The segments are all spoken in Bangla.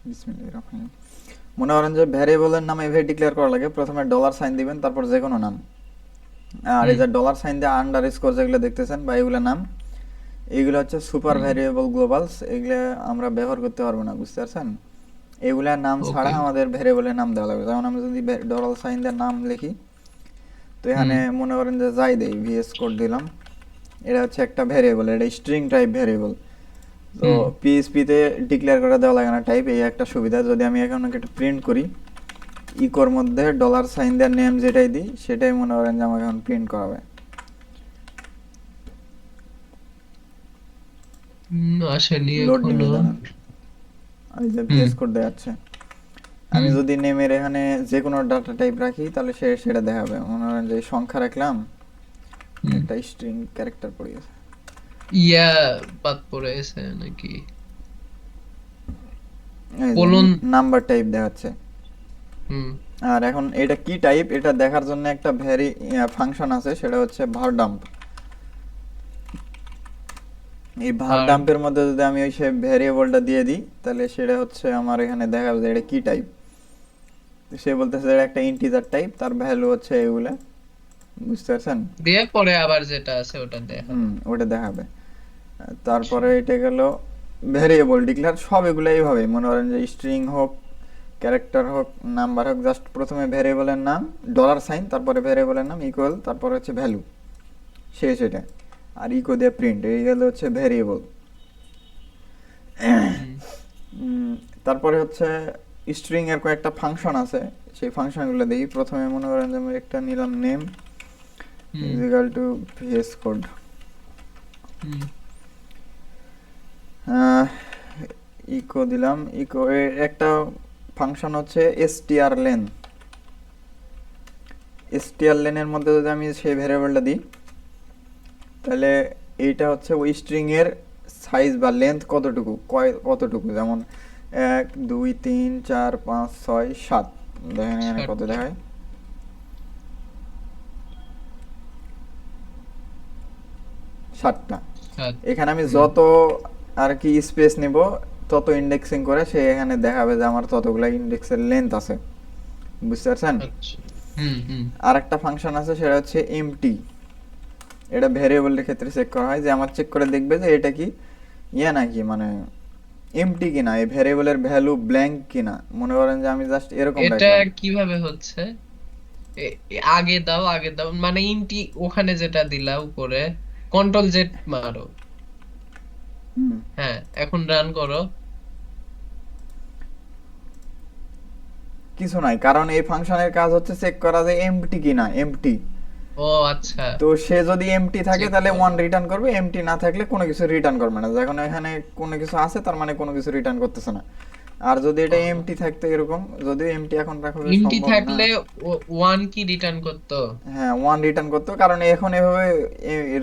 বিসমিল্লাহির রহমানির রহিম। মনে করেন যে ভ্যারিয়েবলের নাম এভাবে ডিক্লেয়ার করা লাগে, প্রথমে ডলার সাইন দিবেন, তারপর যে কোনো নাম। আর এই হুম। যে ডলার সাইন দিয়ে আন্ডার স্কোর যেগুলো দেখতেছেন বা এগুলো নাম, এইগুলো হচ্ছে সুপার হুম। ভ্যারিয়েবল গ্লোবালস। এগুলো আমরা ব্যবহার করতে পারবো না, বুঝতে পারছেন? এগুলার নাম ছাড়া ওকে। আমাদের ভ্যারিয়েবলের নাম দেওয়া লাগবে। যেমন আমি যদি ডলার সাইন দিয়ে নাম লিখি, তো হুম। এখানে মনে করেন যে যাই দেই, ভিএস কোড দিলাম, এটা হচ্ছে একটা ভ্যারিয়েবল, এটা স্ট্রিং টাইপ ভ্যারিয়েবল। তো হুম। পিএইচপিতে ডিক্লেয়ার করে দেওয়া লাগে না টাইপ, এই একটা সুবিধা। যদি আমি এখন একটা প্রিন্ট করি, ইকোর মধ্যে ডলার সাইন দেওয়ার নেম যেটাই দিই, সেটাই মনে করেন যে আমাকে এখন প্রিন্ট করাবে। আসেনি লোড এখনো। নিবে, দাঁড়ান। এই যে হুম। ভিএস কোড দেখাচ্ছে। আমি হুম। যদি নেমের এখানে যে কোনো ডাটা টাইপ রাখি, তাহলে সেটা দেখাবে। মনে করেন যে সংখ্যা রাখলাম, হুম। একটা স্ট্রিং ক্যারেক্টার পড়ে গেছে, ইয়া বাদ পড়ে গেছে নাকি? এই যে কোলন। নাম্বার টাইপ দেখাচ্ছে। হুম। আর এখন এটা কি টাইপ, এটা দেখার জন্য একটা ফাংশন আছে, সেটা হচ্ছে var dump। এই var ভার। dump এর মধ্যে যদি আমি ওই সে ভ্যারিয়েবলটা দিয়ে দিই, তাহলে সেটা হচ্ছে আমার এখানে দেখাবে যে এটা কি টাইপ। সে বলতেছে এটা একটা ইন্টিজার টাইপ, তার ভ্যালু হচ্ছে এগুলা, বুঝতে পারছেন? দিয়ে পরে আবার যেটা আছে ওটা দেখাবে। ওটা দেখাবে। আচ্ছা। তারপরে এটা গেল ভ্যারিয়েবল ডিক্লেয়ার। সব এগুলো এইভাবে, মনে করেন যে স্ট্রিং হোক, ক্যারেক্টার হোক, নাম্বার হোক, জাস্ট প্রথমে ভ্যারিয়েবলের নাম, ডলার সাইন, তারপরে ভ্যারিয়েবলের নাম ইকুয়াল, তারপরে হচ্ছে ভ্যালু, শেষ এটা। আর ইকো দিয়ে প্রিন্ট, এই গেল হচ্ছে ভ্যারিয়েবল। হুম। তারপরে হচ্ছে স্ট্রিং এর কয়েকটা ফাংশন আছে, সেই ফাংশনগুলো দেখি। প্রথমে মনে করেন যে আমি একটা নিলাম নেম হুম। Is equal to VS code. হুম। ইকো দিলাম, ইকো একটা ফাংশন হচ্ছে এসটিআর লেন। এসটিআর লেনের মধ্যে যদি আমি সেই ভ্যারিয়েবলটা দিই, তাহলে এইটা হচ্ছে ওই স্ট্রিং এর সাইজ বা লেন্থ কতটুকু, কতটুকু, যেমন 1 2 3 4 5 6 7। দেখেন এখানে কত ষাটটা। দেখায়, 7টা। সাত। এখানে আমি হুম। যত আর কি স্পেস নিব, তত ইন্ডেক্সিং করে সে এখানে দেখাবে যে আমার ততগুলা ইন্ডেক্সের লেন্থ আছে, বুঝতে পারছেন? আচ্ছা। হুম। হুম। আর একটা ফাংশন আছে, সেটা হচ্ছে এমটি। এটা ভ্যারিয়েবলের ক্ষেত্রে চেক করা হয়, যে আমার চেক করে দেখবে যে এটা কি নাকি, মানে এমটি কিনা, এই ভ্যারিয়েবলের ভ্যালু ব্ল্যাঙ্ক কিনা। মনে করেন যে আমি জাস্ট এরকম এটা রাখলাম। কিভাবে হচ্ছে? আগে দাও, আগে দাও, মানে ইন্টি ওখানে যেটা দিলা উপরে, কন্ট্রোল জেড মারো। হ্যাঁ, এখন রান করো। কিছু নাই, কারণ এই ফাংশনের কাজ হচ্ছে চেক করা যে এমটি কিনা, এমটি। ও আচ্ছা। তো সে যদি এমটি থাকে চেক তাহলে করো। ওয়ান রিটার্ন করবে, এমটি না থাকলে কোনো কিছু রিটার্ন করবে না। যখন এখানে কোনো কিছু আছে, তার মানে কোনো কিছু রিটার্ন করতেছে না। আর যদি এটা এমটি থাকতো এরকম, যদিও এমটি এখন রাখা ইন্টি সম্ভব না। থাকলে ওয়ান কি রিটার্ন করতো? হ্যাঁ, ওয়ান রিটার্ন করতো, কারণ এখন এভাবে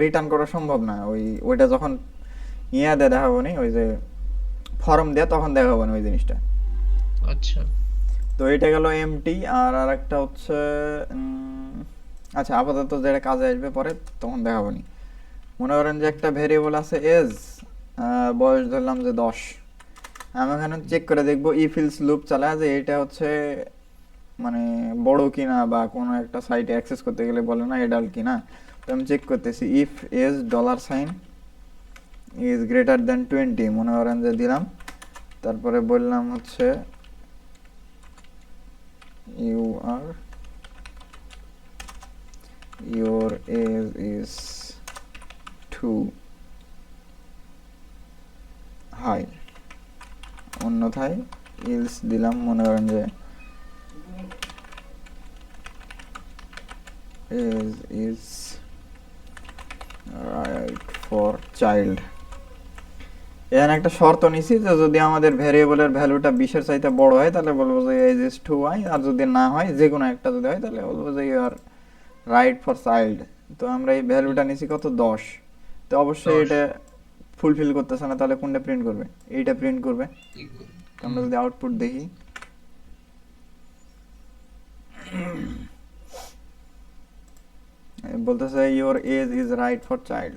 রিটার্ন করা সম্ভব না। ওইটা যখন দেয় দেখাবো নি, ওই যে ফর্ম দেয়া, তখন দেখাবো না ওই জিনিসটা। আচ্ছা। তো এটা গেল এমটি। আর আরেকটা হচ্ছে আচ্ছা, আপাতত যেটা কাজে আসবে পরে, তখন দেখাবো নি। মনে করেন যে একটা ভেরিয়েবল আছে এজ, বয়স ধরলাম যে 10। আমি এখানে চেক করে দেখবো ইফিলস লুপ চালায় যে এটা হচ্ছে মানে বড় কিনা, বা কোনো একটা সাইটে অ্যাক্সেস করতে গেলে বলে না এডাল্ট কিনা। তো আমি চেক করতেছি, if age dollar sign is greater than 20, মনে করেন যে দিলাম। তারপরে বললাম হচ্ছে you are your age is too high, অন্যথায় ইলস দিলাম। মনে করেন যে age is right for child. এখানে একটা শর্ত নিছি যে যদি আমাদের ভ্যারিয়েবলের ভ্যালুটা 20-এর চাইতে বড় হয়, তাহলে বলবো যে এজ ইজ টু হাই। আর যদি না হয়, যে কোনো একটা যদি হয়, তাহলে বলবো যে you are right for child. তো আমরা এই ভ্যালুটা নিছি কত, 10। তো অবশ্যই 10। এটা ফুলফিল করতেছে না, তাহলে কোনটা প্রিন্ট করবে? এইটা প্রিন্ট করবে। তো আমরা হুম। যদি আউটপুট দেখি, বলতেছে your age is right for child.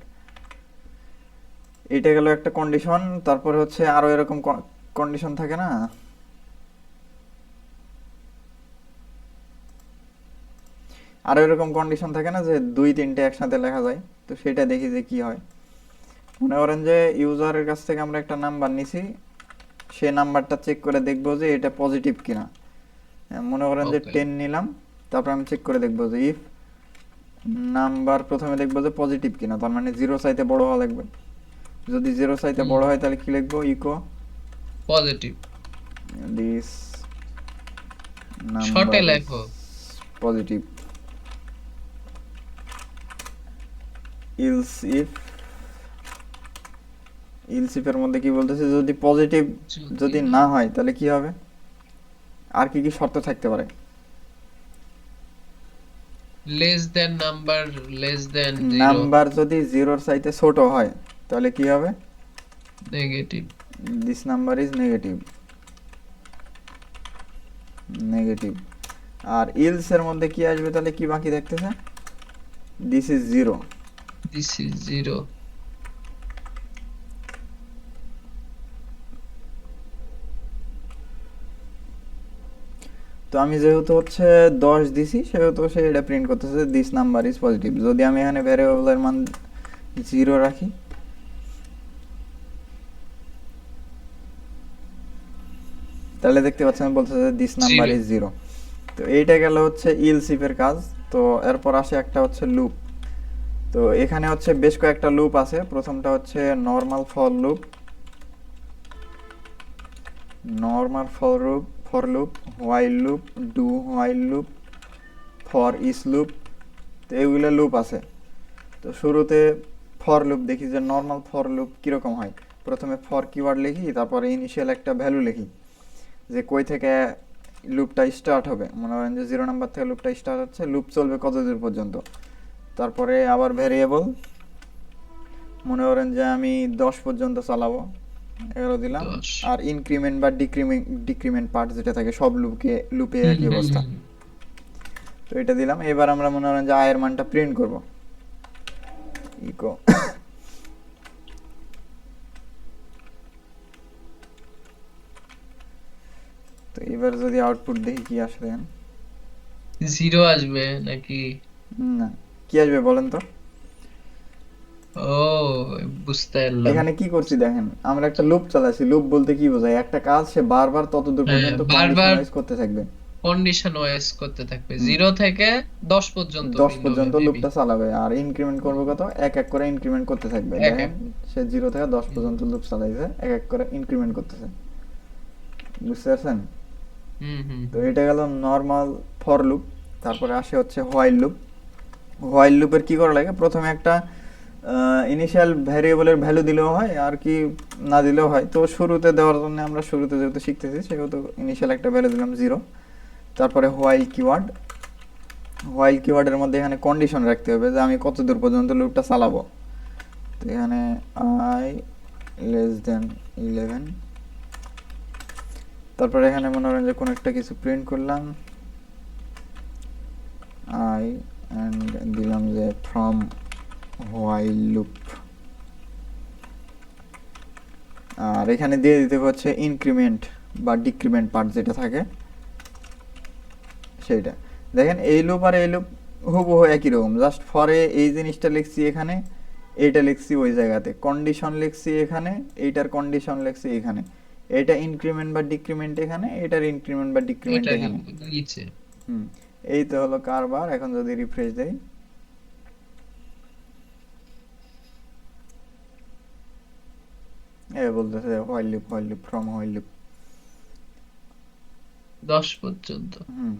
এটা গেল একটা কন্ডিশন। তারপরে হচ্ছে আরো এরকম কন্ডিশন থাকে না, আর এরকম কন্ডিশন থাকে না যে 2-3টে একসাথে লেখা যায়, তো সেটা দেখি যে কি হয়। মনে করেন যে ইউজারের কাছ থেকে আমরা একটা নাম্বার নিছি, সে নাম্বারটা চেক করে দেখবো যে এটা পজিটিভ কিনা। মনে করেন যে ওকে 10 নিলাম, তারপর আমি চেক করে দেখবো যে ইফ নাম্বার প্রথমে দেখবো যে পজিটিভ কিনা, তার মানে 0 চাইতে বড় হওয়া লাগবে। যদি 0 চাইতে বড় হয় তাহলে কি লিখবো, ইকো পজিটিভ দিস শর্টে নাম্বার ইজ লেখো। Positive else if. ইলস ইফের মধ্যে কি বলতেছে, যদি পজিটিভ যদি না হয় তাহলে কি হবে, আর কি কি শর্ত থাকতে পারে। Less than number less than 0 number যদি 0-র চাইতে ছোট হয় তাহলে কি হবে, negative. This number is negative negative. আর ইলস এর মধ্যে কি আসবে তাহলে, কি বাকি দেখতেছে, দিস ইজ 0। This is 0। তো আমি যেহেতু হচ্ছে 10 দিছি, সেহেতু সে এটা প্রিন্ট করতেছে দিস নাম্বার ইজ পজিটিভ। যদি আমি এখানে ভ্যারিয়েবলের মান 0 রাখি, তাহলে দেখতে পাচ্ছেন বলতেছে দিস নাম্বার 0 ইজ 0। তো এইটা গেল হচ্ছে ইলস ইফের কাজ। তো এরপর আসে একটা হচ্ছে লুপ। তো এখানে হচ্ছে বেশ কয়েকটা লুপ আছে। প্রথমটা হচ্ছে normal for loop, for loop, while loop, do while loop, for is loop. তো এইগুলো লুপ আছে। তো শুরুতে ফর লুপ দেখি যে নর্মাল ফর লুপ কীরকম হয়। প্রথমে ফর কিওয়ার্ড লিখি, তারপরে ইনিশিয়াল একটা ভ্যালু লিখি যে কই থেকে লুপটা স্টার্ট হবে। মনে করেন যে 0 নাম্বার থেকে লুপটা স্টার্ট হচ্ছে, লুপ চলবে কত দূর পর্যন্ত। তারপরে আবার ভ্যারিয়েবল, মনে করেন যে আমি 10 পর্যন্ত চালাবো, 11 দিলাম। 10 আর ইনক্রিমেন্ট বা ডিক্রিমেন্ট পার্ট যেটা থাকে সব লুপে একই অবস্থা। তো এটা দিলাম। এবার আমরা মনে করেন যে আয়ের মানটা প্রিন্ট করব, ইকো তো এবার যদি আউটপুট দেখি কি আসে, দেখেন 0 আসবে নাকি? না, কি আসবে বলেন তো। ও বুঝতে পারলাম। এখানে কি করছি দেখেন, আমরা একটা লুপ চালাচ্ছি। লুপ বলতে কি বোঝায়, একটা কাজ সে বারবার ততদূর পর্যন্ত বারবার কন্ডিশনালাইজ করতে থাকবে। কন্ডিশন ওয়াইজ করতে থাকবে, হুম, 0 থেকে 10 পর্যন্ত 10 বিল হবে পর্যন্ত মেবি। লুপটা চালাবে। আর ইনক্রিমেন্ট করবে কত, এক এক করে ইনক্রিমেন্ট করতে থাকবে। এক দেখেন এক সে 0 থেকে 10 পর্যন্ত লুপ চালাইছে, এক এক করে ইনক্রিমেন্ট করতেছে। বুঝতে পারছেন। হুম হুম তো এটা গেল নর্মাল ফর লুপ। তারপরে আসে হচ্ছে হোয়াইল লুপ। হোয়াইল লুপের কি করা লাগে, প্রথমে একটা ইনিশিয়াল ভ্যারিয়েবলের ভ্যালু দিলেও হয়, আর কি না দিলেও হয়। তো শুরুতে দেওয়ার জন্য আমরা শুরুতে যেহেতু শিখতেছি, সেহেতু ইনিশিয়াল একটা ভ্যালু দিলাম 0। তারপরে হোয়াইল কিওয়ার্ড, হোয়াইল কিওয়ার্ডের মধ্যে এখানে কন্ডিশন রাখতে হবে যে আমি কত দূর পর্যন্ত লুপটা চালাবো। তো এখানে আই লেস দেন 11। তারপরে এখানে মনে করেন যে কোনো একটা কিছু প্রিন্ট করলাম, আই অ্যান্ড দিলাম যে ফ্রম হোয়াইল লুপ। আর এখানে দিয়ে দিতে হচ্ছে ইনক্রিমেন্ট বা ডিক্রিমেন্ট পার্ট যেটা থাকে সেইটা। দেখেন এই লুপ আর এই লুপ হুবহু একই রকম, জাস্ট ফরে এই জিনিসটা লিখছি এখানে, এইটা লিখছি ওই জায়গাতে, কন্ডিশন লিখছি এখানে, এইটার কন্ডিশন লিখছি এখানে, এটা ইনক্রিমেন্ট বা ডিক্রিমেন্ট এখানে, এটার ইনক্রিমেন্ট বা ডিক্রিমেন্ট এটা এখানে। নিচে। হুম, এই তো হলো কারবার। এখন যদি রিফ্রেশ দেই, এ বলতেছে while loop from while loop. 10 পর্যন্ত। হুম,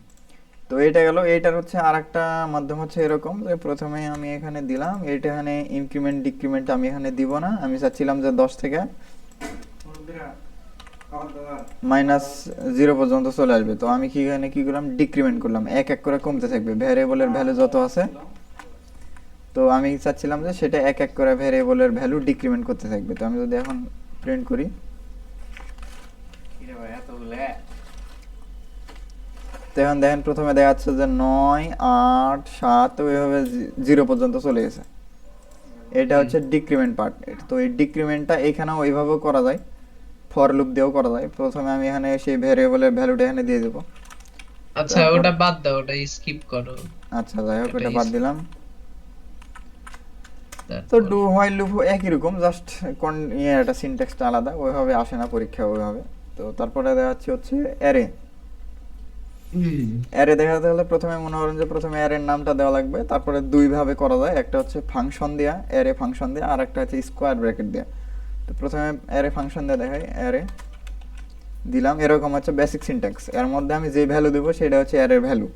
তো এটা গেল। এইটার হচ্ছে আর একটা মাধ্যম হচ্ছে এরকম যে প্রথমে আমি এখানে দিলাম, এইটা এখানে ইনক্রিমেন্ট ডিক্রিমেন্ট আমি এখানে দিব না। আমি চাচ্ছিলাম যে 10 থেকে -0 পর্যন্ত চলে আসবে। তো আমি কি এখানে কি করলাম, ডিক্রিমেন্ট করলাম, এক এক করে কমতে থাকবে ভ্যারিয়েবলের ভ্যালু যত আছে। তো আমি চাচ্ছিলাম যে সেটা এক এক করে ভ্যারিয়েবলের ভ্যালু ডিক্রিমেন্ট করতে থাকবে। তো আমি যদি এখন প্রিন্ট করি, তো এখন দেখেন প্রথমে দেখা যাচ্ছে যে 9, 8, 7 ওইভাবে 0 পর্যন্ত চলে গেছে। এটা হচ্ছে ডিক্রিমেন্ট পার্ট। তো এই ডিক্রিমেন্টটা এখানেও ওইভাবেও করা যায়, ফর লুপ দিয়েও করা যায়। প্রথমে আমি এখানে সেই ভ্যারিয়েবলের ভ্যালুটা এখানে দিয়ে দেবো, আচ্ছা তারপর ওটা বাদ দাও, ওটা স্কিপ করো। আচ্ছা যাই হোক এটা এটা বাদ দিলাম। তো তারপর ডু হোয়াইল লুপ একই রকম, জাস্ট এটা সিনট্যাক্সটা আলাদা, ওইভাবে আসে না পরীক্ষা ওইভাবে। তো তারপরে দেখা যাচ্ছে হচ্ছে অ্যারে। হুম অ্যারে দেখাতে হলে প্রথমে মনে করেন যে প্রথমে অ্যারের নামটা দেওয়া লাগবে, তারপরে দুই ভাবে করা যায়, একটা হচ্ছে ফাংশন দেয়া, অ্যারে ফাংশন দেয়া, আর একটা হচ্ছে স্কোয়ার ব্র্যাকেট দেয়া। তো প্রথমে অ্যারে ফাংশন দিয়ে দেখাই, অ্যারে দিলাম, এরকম হচ্ছে বেসিক সিনট্যাক্স। এর মধ্যে আমি যে ভ্যালু দেবো সেটা হচ্ছে অ্যারের ভ্যালু।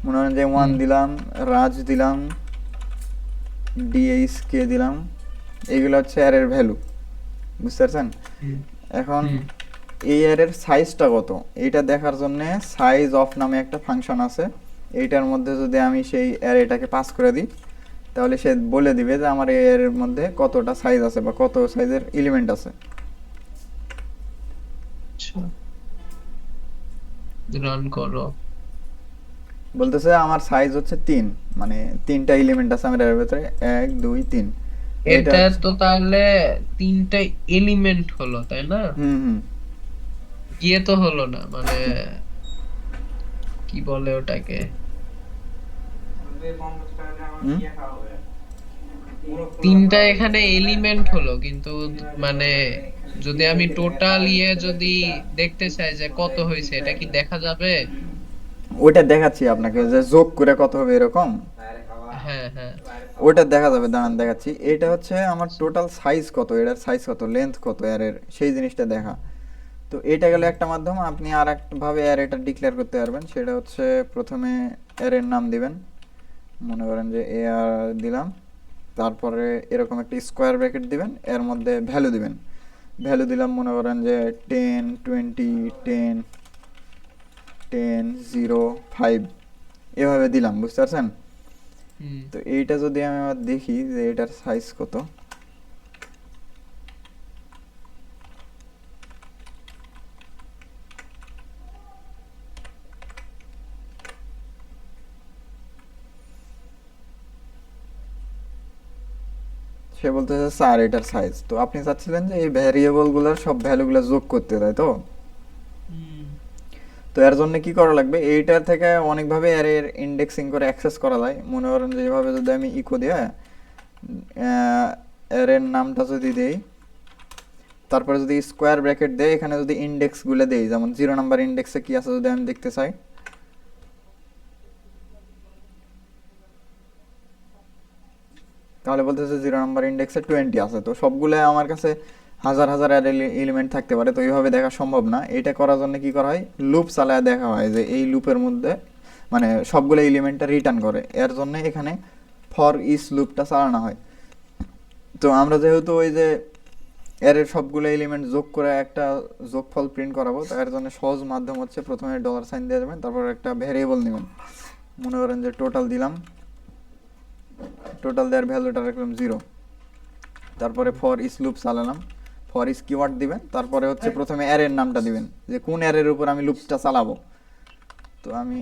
মনে করেন যে ওয়ান হুম দিলাম, রাজ দিলাম, ডিএইচকে দিলাম, এইগুলো হচ্ছে অ্যারের ভ্যালু, বুঝতে পারছেন? হুম এখন হুম। এই অ্যারের সাইজটা কত এইটা দেখার জন্য সাইজ অফ নামে একটা ফাংশন আছে। এইটার মধ্যে যদি আমি সেই অ্যারেটাকে পাস করে দিই, তাহলে সে বলে দিবে যে আমার এই অ্যারের মধ্যে কতটা সাইজ আছে বা কত সাইজের এলিমেন্ট আছে। আচ্ছা রান করো। বলতেছে আমার সাইজ হচ্ছে 3, মানে 3টা এলিমেন্ট আছে আমার এর ভিতরে, 1 2 3। এটা এটা হচ্ছে তো তাহলে তিনটা এলিমেন্ট হলো তাই না? হুম হুম ইয়ে তো হলো না, মানে কি বলে ওটাকে, হুম। তিনটা এখানে এলিমেন্ট হলো কিন্তু মানে যদি আমি টোটাল ইয়ে যদি দেখতে চাই যে কত হয়েছে, এটা কি দেখা যাবে? ওইটা দেখাচ্ছি আপনাকে, যে যোগ করে কত হবে এরকম, হ্যাঁ হ্যাঁ। ওইটা দেখা যাবে, দাঁড়ান দেখাচ্ছি। এটা হচ্ছে আমার টোটাল সাইজ কত, এটার সাইজ কত, লেন্থ কত এর, সেই জিনিসটা দেখা। তো এটা গেলে একটা মাধ্যম। আপনি আর একভাবে অ্যারেটা ডিক্লেয়ার করতে পারবেন, সেটা হচ্ছে প্রথমে অ্যারের নাম দিবেন, মনে করেন যে এ আর দিলাম, তারপরে এরকম একটা স্কোয়ার ব্র্যাকেট দিবেন, এর মধ্যে ভ্যালু দিবেন। ভ্যালু দিলাম মনে করেন যে 10 20 10 10 0 5, এভাবে দিলাম, বুঝতে পারছেন? হুম তো এইটা যদি আমি আবার দেখি যে এটার সাইজ কত, সে বলতেছে স্যার এটার সাইজ। তো আপনি চাচ্ছিলেন যে এই ভ্যারিয়েবলগুলোর সব ভ্যালুগুলো যোগ করতে, তাই তো? হুম। তো এর জন্য কি করা লাগবে, এইটার থেকে অনেকভাবে অ্যারের ইন্ডেক্সিং করে অ্যাক্সেস করা যায়। মনে করেন যে এইভাবে যদি আমি ইকো দিয়ে অ্যারের নামটা যদি দেই, তারপরে যদি স্কোয়ার ব্র্যাকেট দেই, এখানে যদি ইন্ডেক্সগুলো দেই, যেমন 0 নাম্বার ইন্ডেক্সে কি আছে যদি আমি দেখতে চাই, তাহলে বলতেছে 0 নাম্বার ইন্ডেক্সে 20 আছে। তো সবগুলো আমার কাছে হাজার হাজার এলিমেন্ট থাকতে পারে, তো এইভাবে দেখা সম্ভব না। এটা করার জন্য কি করা হয়, লুপ চালায় দেখা হয় যে এই লুপের মধ্যে মানে সবগুলো এলিমেন্টটা রিটার্ন করে, এর জন্য এখানে ফর ইচ লুপটা চালানো হয়। তো আমরা যেহেতু ওই যে এর সবগুলো এলিমেন্ট যোগ করে একটা যোগফল প্রিন্ট করাবো, তো এর জন্য সহজ মাধ্যম হচ্ছে প্রথমে ডলার সাইন দিয়ে দেবেন, তারপর একটা ভ্যারিয়েবল নেবেন, মনে করেন যে টোটাল দিলাম, টোটাল দেওয়ার ভ্যালুটা রাখলাম 0, তারপরে ফর ইচ লুপ চালালাম, ফর ইচ কিওয়ার্ড দিবেন, তারপরে হচ্ছে প্রথমে অ্যারের নামটা দিবেন যে কোন অ্যারের উপর আমি লুপটা চালাবো। তো আমি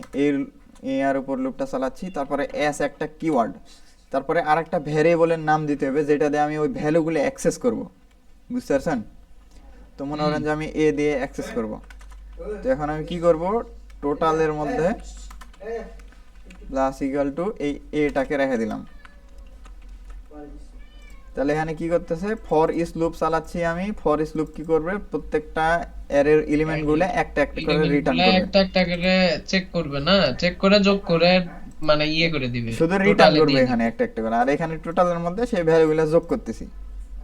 এর উপর লুপটা চালাচ্ছি, তারপরে এস একটা কিওয়ার্ড, তারপরে আর একটা ভ্যারিয়েবলের নাম দিতে হবে যেটা দিয়ে আমি ওই ভ্যালুগুলো অ্যাক্সেস করব, বুঝতে পারছেন? তো মনে হুম করেন যে আমি এ দিয়ে অ্যাক্সেস করব। তো এখন আমি কি করব, টোটালের মধ্যে প্লাস ইকুয়াল টু এই এটাকে রেখে দিলাম। তাহলে এখানে কি করতেছে, ফর ইচ লুপ চালাচ্ছি আমি, ফর ইচ লুপ কি করবে, প্রত্যেকটা অ্যারের এলিমেন্ট গুলো একটা একটা করে এলিমেন্ট রিটার্ন গুলা করবে, একটা একটা করে চেক করবে না, চেক করে যোগ করে মানে ইয়ে করে দিবে, শুধু রিটার্ন টোটালে করবে দিয়ে এখানে দিবে। একটা একটা করে, আর এখানে টোটালের মধ্যে সেই ভ্যালুগুলো যোগ করতেছি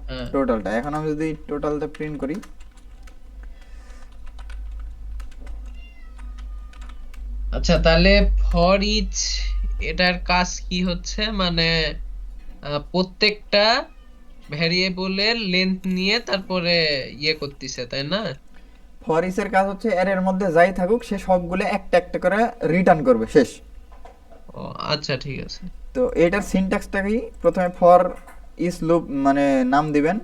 হ্যাঁ। টোটালটা। এখন আমি যদি টোটালটা প্রিন্ট করি, আচ্ছা তাহলে ফর ইচ এটার কাজ কি হচ্ছে, মানে প্রত্যেকটা ভ্যারিয়েবলের লেন্থ নিয়ে তারপরে ইয়ে করতেছে তাই না? ফর ইচ এর কাজ হচ্ছে এর মধ্যে যাই থাকুক সে সবগুলো একটা একটা করে রিটার্ন করবে, শেষ। ও আচ্ছা ঠিক আছে। তো এটার সিনট্যাক্সটা কি, প্রথমে ফর ইচ লুপ মানে নাম দিবেন,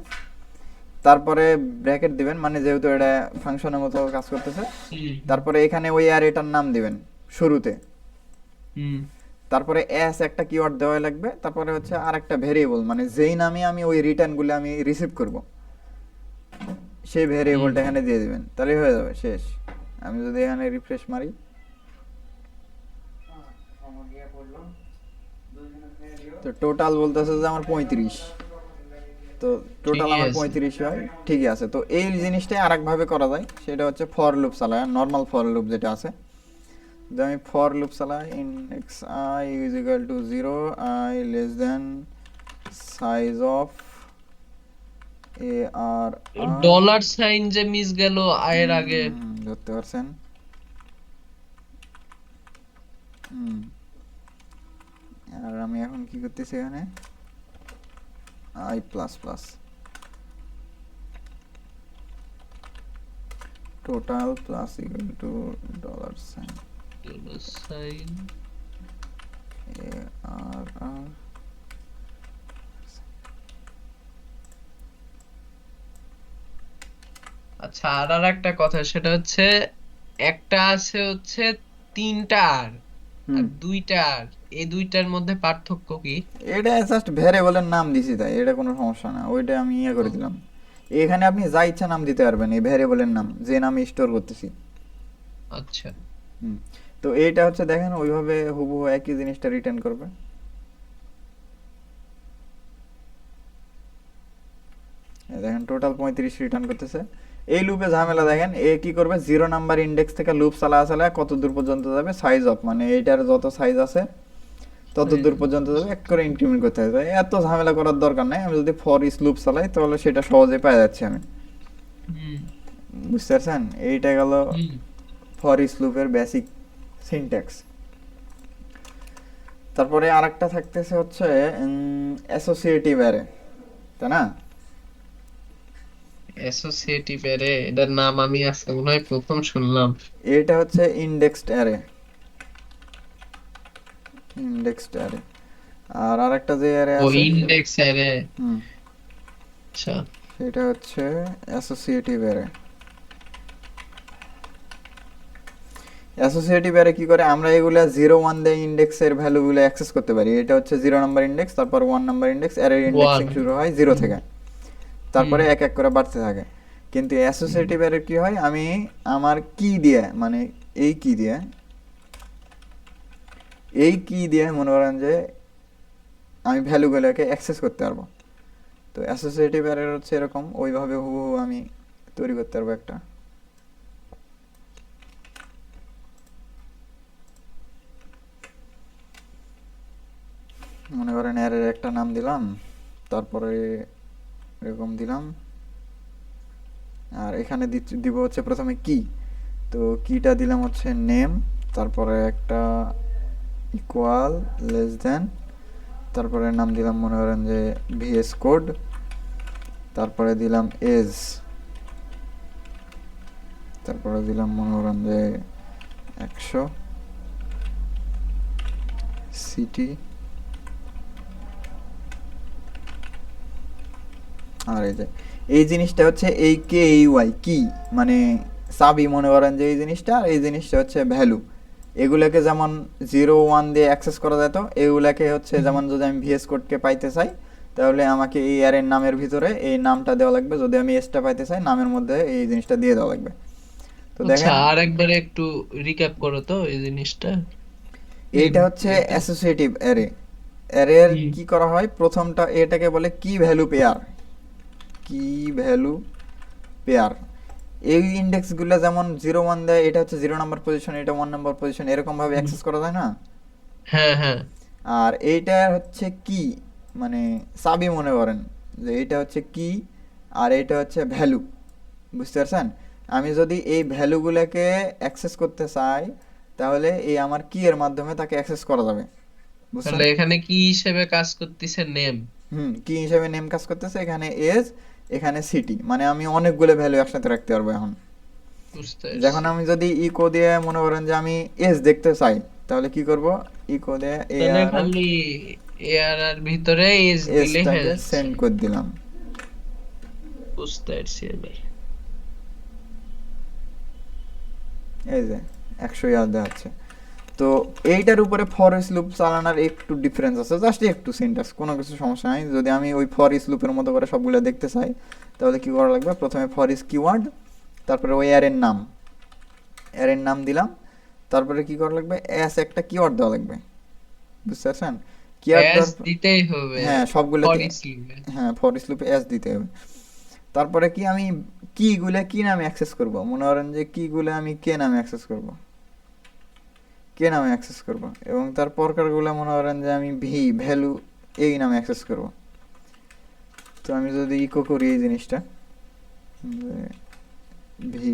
তারপরে ব্র্যাকেট দিবেন, মানে যেহেতু এটা ফাংশনের মতো কাজ করতেছে, হুম তারপরে এখানে ওই আর এটার নাম দিবেন শুরুতে, হুম তারপরে এস একটা কিওয়ার্ড দেওয়া লাগবে, তারপরে হচ্ছে আর একটা ভেরিয়েবল, মানে যেই নামে আমি ওই রিটার্নগুলো আমি রিসিভ করব সেই হুম ভেরিয়েবলটা এখানে দিয়ে দিবেন, তাহলেই হয়ে যাবে, শেষ। আমি যদি এখানে রিফ্রেশ মারি, তো টোটাল বলতেছে যে আমার 35, তো টোটাল ঠিকই আমার আছে। 35 হয়, ঠিকই আছে। তো এই জিনিসটাই আরেক ভাবে করা যায়, সেটা হচ্ছে ফর লুপ চালায়, নর্মাল ফর লুপ যেটা আছে। যদি আমি ফর লুপ চালাই index I is equal to 0, I less than size of A R R, dollar sign যে মিস গেল আয়ের আগে। ধরতে পারছেন? হুম। আর আমি এখন কি করতেছি এখানে, I plus plus total plus equal to dollar sign dollar sign. এ আর আর। আচ্ছা, আর একটা কথা, সেটা হচ্ছে একটা আছে হচ্ছে 3টা আর, আর হুম, 2টা আর, এই দুইটার মধ্যে পার্থক্য কি? এটা জাস্ট ভ্যারিয়েবলের নাম দিছি, তাই এটা কোনো সমস্যা না, ওইটা আমি ইয়ে করে ও, দিলাম। এখানে আপনি যা ইচ্ছা নাম দিতে পারবেন, এই ভ্যারিয়েবলের নাম যে নামে স্টোর করতেছি। আচ্ছা। হুম। তো এইটা হচ্ছে দেখেন ওইভাবে হুবহু একই জিনিসটা রিটার্ন করবে। এই দেখেন টোটাল 35 রিটার্ন করতেছে। এই লুপে ঝামেলা দেখেন, এ কি করবে, 0 নাম্বার ইন্ডেক্স থেকে লুপ চালা কত দূর পর্যন্ত যাবে, সাইজ অফ মানে এইটার যত সাইজ আছে তত দূর পর্যন্ত যাবে, এক করে ইনক্রিমেন্ট করতে হবে। এত ঝামেলা করার দরকার নাই, আমি যদি ফর ইস লুপ চালাই তাহলে সেটা সহজে পাওয়া যাচ্ছে আমি। হুম। বুঝতে পারছেন? এইটা গেল হুম। ফর ইস লুপের বেসিক সিনট্যাক্স। তারপরে আরেকটা থাকতেছে হচ্ছে অ্যাসোসিয়েটিভ অ্যারে, তাই না? অ্যাসোসিয়েটিভ অ্যারে, এটার নাম আমি আজকে মনে হয় প্রথম শুনলাম। এইটা হচ্ছে ইন্ডেক্সড অ্যারে, ইন্ডেক্সড অ্যারে। আর আরেকটা যে অ্যারে ও, আছে, ইন্ডেক্স অ্যারে। হুম, আচ্ছা। সেটা হচ্ছে অ্যাসোসিয়েটিভ অ্যারে। অ্যাসোসিয়েটিভ অ্যারে কি করে, আমরা এগুলা 0 1 দিয়ে ইন্ডেক্সের ভ্যালুগুলো অ্যাক্সেস করতে পারি। এটা হচ্ছে 0 নাম্বার ইন্ডেক্স, তারপর 1 নাম্বার ইন্ডেক্স, অ্যারের ওয়ান। ইন্ডেক্সিং শুরু হয় 0 হুম। থেকে, হুম। তারপরে এক এক করে বাড়তে থাকে। কিন্তু হুম। অ্যাসোসিয়েটিভ অ্যারে কি হয়, আমি আমার কি দিয়ে, মানে এই কি দিয়ে, এই কি দিয়ে মনে করেন যে আমি ভ্যালুগুলোকে অ্যাক্সেস করতে পারবো। তো অ্যাসোসিয়েটিভ অ্যারে হচ্ছে এরকম, ওইভাবে হুবহু আমি তৈরি করতে পারবো একটা। মনে করেন অ্যারের একটা নাম দিলাম, তারপরে এরকম দিলাম, আর এখানে দিব হচ্ছে প্রথমে কি। তো কিটা দিলাম হচ্ছে নেম, তারপরে একটা ইকুয়াল, লেস দেন, তারপরে নাম দিলাম মনে করেন যে ভিএস কোড, তারপরে দিলাম এজ, তারপরে দিলাম মনে করেন যে 100, সিটি, আর এই যে এই জিনিসটা হচ্ছে এই কে এই ওয়াই কি, মানে চাবি মনে করেন যে এই জিনিসটা, আর এই জিনিসটা হচ্ছে ভ্যালু। এগুলাকে যেমন 0 1 দিয়ে অ্যাক্সেস করা যেত, এগুলাকে হচ্ছে হুম। যেমন যদি আমি ভিএস কোডকে পাইতে চাই, তাহলে আমাকে এই অ্যারের নামের ভিতরে এই নামটা দেওয়া লাগবে, যদি আমি এসটা পাইতে চাই নামের মধ্যে এই জিনিসটা দিয়ে দেওয়া লাগবে। তো আচ্ছা, দেখেন আর একবারে একটু রিক্যাপ করো তো এই জিনিসটা। এইটা হচ্ছে এটা। Associative array. অ্যারের হুম। কি করা হয়, প্রথমটা এটাকে বলে কি ভ্যালু পেয়ার, কি ভ্যালু পেয়ার। এই ইন্ডেক্সগুলো যেমন 0 1 দেয়, এটা হচ্ছে 0 নাম্বার পজিশন, এটা 1 নাম্বার পজিশন, এরকম ভাবে হুম। অ্যাক্সেস করা যায় না? হ্যাঁ, হ্যাঁ। আর এইটা হচ্ছে কি, মানে চাবি মনে করেন যে এইটা হচ্ছে কি, আর এইটা হচ্ছে ভ্যালু। বুঝতে পারছেন? আমি যদি এই ভ্যালুগুলোকে অ্যাক্সেস করতে চাই, তাহলে এই আমার কি এর মাধ্যমে তাকে অ্যাক্সেস করা যাবে। বুঝছেন? তাহলে এখানে কি হিসেবে কাজ করতেছে? নেম। কি হিসেবে নেম কাজ করতেছে, এখানে এজ, এখানে সিটি, মানে আমি অনেকগুলো ভ্যালু একসাথে রাখতে পারবো এখন। বুঝতে যখন পারছি। আমি যদি ইকো দিয়ে মনে করেন যে আমি এজ দেখতে চাই, তাহলে কি করব, ইকো দিয়ে এ তাহলে আর খালি এআর ভিতরে এজ দিলে হয়ে এজটাকে যাচ্ছে। সেন্ড করে দিলাম। বুঝতে পারছি এবার। এই যে 100 দেখাচ্ছে। তো এইটার উপরে ফর ইস লুপ চালানোর একটু ডিফারেন্স আছে, জাস্ট একটু সিনট্যাক্স, কোনো কিছু সমস্যা নাই। যদি আমি ওই ফর ইস লুপের মতো করে সবগুলো দেখতে চাই, তাহলে কি করা লাগবে, প্রথমে ফর ইস কিওয়ার্ড, তারপরে ওই অ্যারের নাম, অ্যারের নাম দিলাম, তারপরে কি করা লাগবে, অ্যাস একটা কিওয়ার্ড দেওয়া লাগবে। বুঝতে পারছেন? কেয়ার অ্যাজ দেওয়ার দিতেই হবে হ্যাঁ ফর সবগুলোতে, ইচ লুপে। হ্যাঁ ফর ইচ লুপে এস দিতে হবে। তারপরে কি আমি কি গুলা কি নামে অ্যাক্সেস করব, মনে করেন যে কি গুলা আমি কে নামে অ্যাক্সেস করব, কে নামে অ্যাক্সেস করব, এবং তার প্রকারগুলো মনে করেন যে আমি ভি ভ্যালু এই নামে অ্যাক্সেস করব। তো আমি যদি ইকো করি এই জিনিসটা ভি,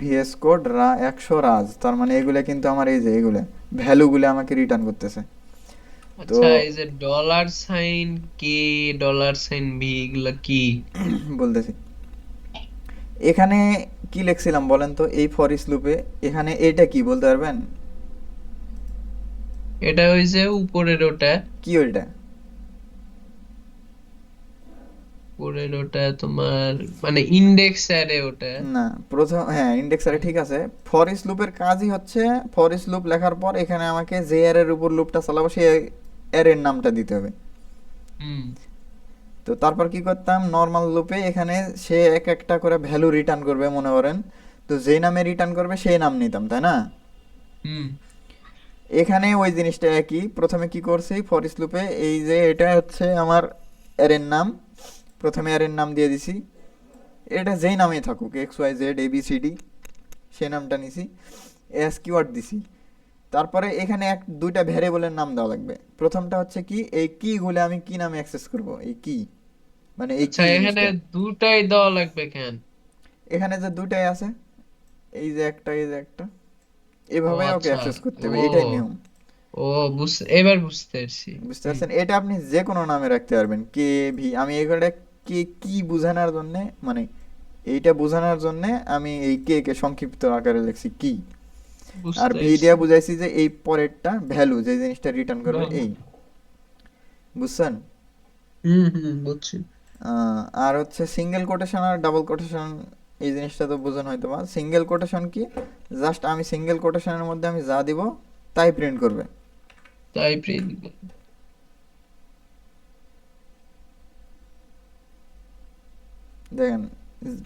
ভিএস কোড 100 রাজ, তার মানে এগুলা কিন্তু আমার এই যে এগুলা ভ্যালুগুলো আমাকে রিটার্ন করতেছে। তো আচ্ছা, এই যে ডলার সাইন কে, ডলার সাইন বি, এগুলা কি? বলতেছি, এখানে কি লিখছিলাম বলেন তো এই ফর ইচ লুপে, এখানে এটা কি বলতে পারবেন? এটা ওই যে উপরের ওটা, কি ওইটা? উপরের ওটা তোমার মানে ইন্ডেক্স অ্যারে ওটা। না, প্রথম হ্যাঁ ইন্ডেক্সারে ঠিক আছে। ফর ইচ লুপের কাজই হচ্ছে ফর ইচ লুপ লেখার পর এখানে আমাকে যে এর উপর লুপটা চালাবো সেই এর নামটা দিতে হবে। হুম তো তারপর কি করতাম, নর্মাল লুপে এখানে সে এক একটা করে ভ্যালু রিটার্ন করবে মনে করেন, তো যেই নামে রিটার্ন করবে সেই নাম নিতাম, তাই না? হুম। এখানে ওই জিনিসটা একই, প্রথমে কি করছি ফর ইচ লুপে, এই যে এটা হচ্ছে আমার অ্যারের নাম, প্রথমে অ্যারের নাম দিয়ে দিছি, এটা যেই নামেই থাকুক x Y Z A B C D সেই নামটা নিছি, এস কিওয়ার্ড দিছি। তারপরে এখানে দুইটা ভ্যারিয়েবলের নাম দেওয়া লাগবে। প্রথমটা হচ্ছে কি, এই কি গুলো আমি কি নামে অ্যাক্সেস করব, এই কি মানে এই আচ্ছা, কি এখানে জিনিসটা, দুটাই দেওয়া লাগবে কেন? এখানে যে দুটাই আছে, এই যে একটা এই যে একটা, ও এভাবে ওকে আচ্ছা। অ্যাক্সেস করতে হবে, এইটাই ও, নিয়ম। ও এবার বুঝতে পারছি। বুঝতে হুম। পারছেন? এটা আপনি যে কোনো নামে রাখতে পারবেন, কে ভি, আমি এগুলো কে কি বোঝানোর জন্য, মানে এইটা বোঝানোর জন্য আমি এই কে কে সংক্ষিপ্ত আকারে লিখছি কি, আর বুঝতে ভি পারছি। দিয়া বুঝাইছি যে এই পরেরটা ভ্যালু যে জিনিসটা রিটার্ন করবে বাহ। এই, বুঝছেন? হুম হুম, বুঝছি। আর হচ্ছে সিঙ্গেল কোটেশন আর ডাবল কোটেশন, এই জিনিসটা তো বোঝেন হয়তো বা। সিঙ্গেল কোটেশন কি, জাস্ট আমি সিঙ্গেল কোটেশনের মধ্যে আমি যা দিব তাই প্রিন্ট করবে, তাই প্রিন্ট। দেখেন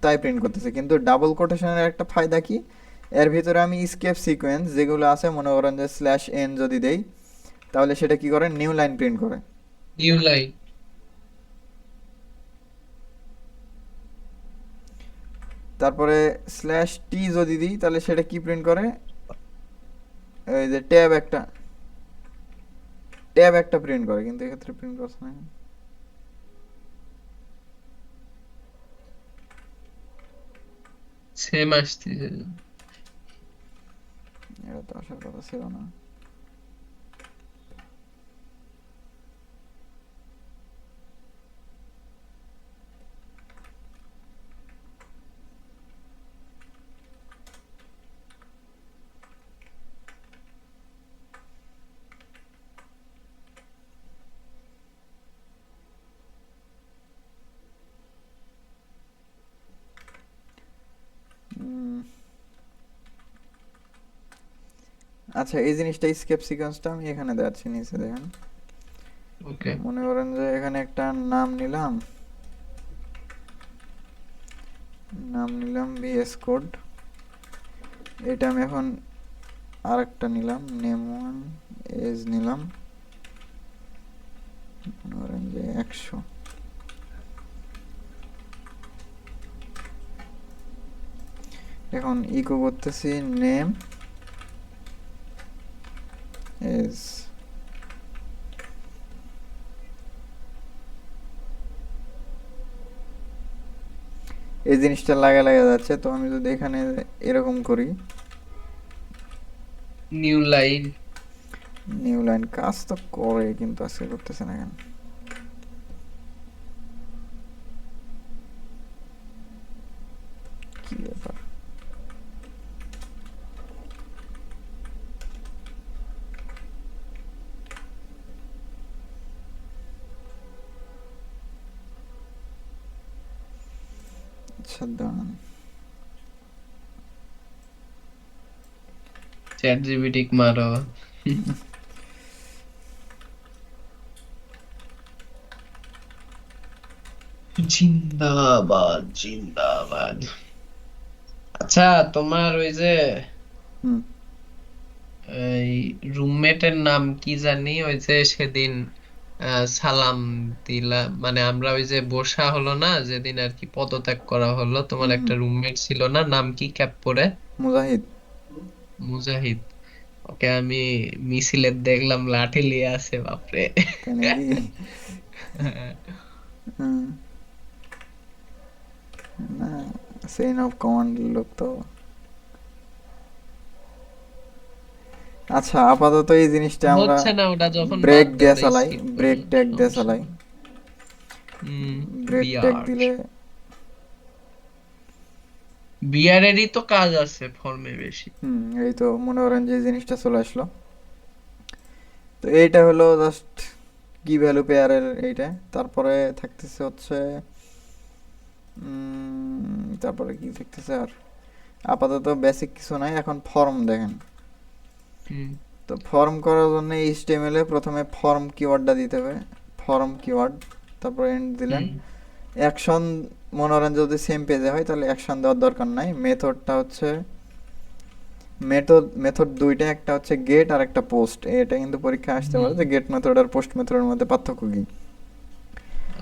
তাই প্রিন্ট করতেছে। কিন্তু ডাবল কোটেশনের একটা ফায়দা কি, এর ভিতরে আমি স্কেপ সিকোয়েন্স যেগুলো আছে মনে করেন যে স্ল্যাশ এন যদি দেই, তাহলে সেটা কি করে, নিউ লাইন প্রিন্ট করে। New line. তারপরে স্ল্যাশ টি যদি দিই তাহলে সেটা কি প্রিন্ট করে, এই যে ট্যাব একটা প্রিন্ট করে, কিন্তু এক্ষেত্রে প্রিন্ট করছে না। সেম আসতেছে। এটা তো আসার কথা ছিল না। উম, আচ্ছা এই জিনিসটা স্কেপ সিকোয়েন্সটা আমি এখানে দেখাচ্ছি নিচে দেখেন। ওকে। মনে করেন যে এখানে একটা নাম নিলাম ভিএস কোড, এটা আমি এখন আরেকটা নিলাম নেম ওয়ান, এজ নিলাম মনে করেন যে 100, এখন ইকো করতেছি নেম এজ, এই জিনিসটা লাগা যাচ্ছে। তো আমি যদি এখানে এরকম করি, নিউ লাইন। নিউ লাইন কাজ তো করে কিন্তু আজকে করতেছে না কেন, কি ব্যাপার? আচ্ছা দাঁড়ান, চ্যাট জিপিটি মারো। জিন্দাবাদ জিন্দাবাদ। আচ্ছা, তোমার ওই যে হুম। এই রুমমেটের নাম কি জানি, ওই যে সেদিন সালাম দিলা, মানে আমরা ওই যে বসা হলো না যেদিন আর কি, পদত্যাগ করা হলো, তোমার হুম একটা হুম। রুমমেট ছিল না, নাম কি ক্যাপ পরে? মুজাহিদ। মুজাহিদ। ওকে আমি মিছিলে দেখলাম লাঠি নিয়ে আছে, বাপরে। তাই নাকি? হুম। না, চেইন অফ কমান্ডের লোক তো। আচ্ছা, আপাতত এই জিনিসটা আমরা হচ্ছে না ওটা, যখন ব্রেক বাদ দে, দিয়ে ওটা চালাই, স্কিপ করো, ব্রেক ট্যাগ দিয়ে সমস্যা চালাই। নেই। হুম। ব্রেক ট্যাগ বিয়ার, দিলে বিয়ারেরই তো কাজ আছে ফর্মে বেশি। এই তো মনে করেন যে এই জিনিসটা চলে আসলো। তো এইটা হলো জাস্ট কি ভ্যালু পেয়ারের এইটা। তারপরে থাকতেছে হচ্ছে তারপরে কি থাকতেছে আর, আপাতত বেসিক কিছু নাই, এখন ফর্ম দেখেন। হুম তো ফর্ম করার জন্য এইচটিএমএল এ প্রথমে ফর্ম কিওয়ার্ডটা দিতে হবে, ফর্ম কিওয়ার্ড, তারপর এন্ড দিলেন। হুম অ্যাকশন মনে করেন যদি সেম পেজে হয় তাহলে অ্যাকশন দেওয়ার দরকার নাই। মেথডটা হচ্ছে মেথড দুইটা, একটা হচ্ছে গেট আর একটা পোস্ট। এটা কিন্তু পরীক্ষায় আসতে পারে হুম। যে গেট মেথড আর পোস্ট মেথডের মধ্যে পার্থক্য কি।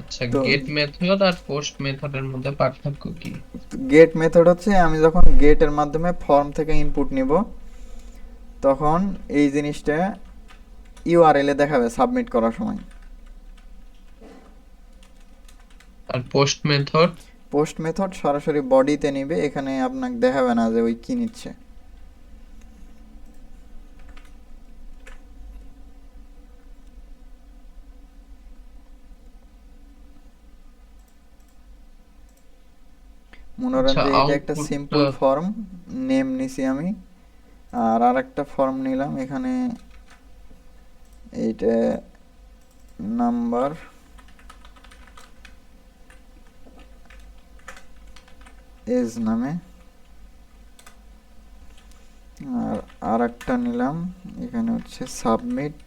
আচ্ছা, তো গেট মেথড আর পোস্ট মেথডের মধ্যে পার্থক্য কি? গেট মেথড হচ্ছে আমি যখন গেটের মাধ্যমে ফর্ম থেকে ইনপুট নিব তখন এই জিনিসটা ইউআরএল এ দেখাবে সাবমিট করার সময়। আর পোস্ট মেথড? পোস্ট মেথড সরাসরি বডিতে নিবে, এখানে আপনাকে দেখাবে না যে ওই কি নিচ্ছে। মনে করেন আচ্ছা, যে এটা একটা আউটপুটটা? সিম্পল ফর্ম, নেম নিছি আমি, আর আরেকটা ফর্ম নিলাম এখানে, এইটা নাম্বার এজ নামে, আর আরেকটা নিলাম এখানে হচ্ছে সাবমিট।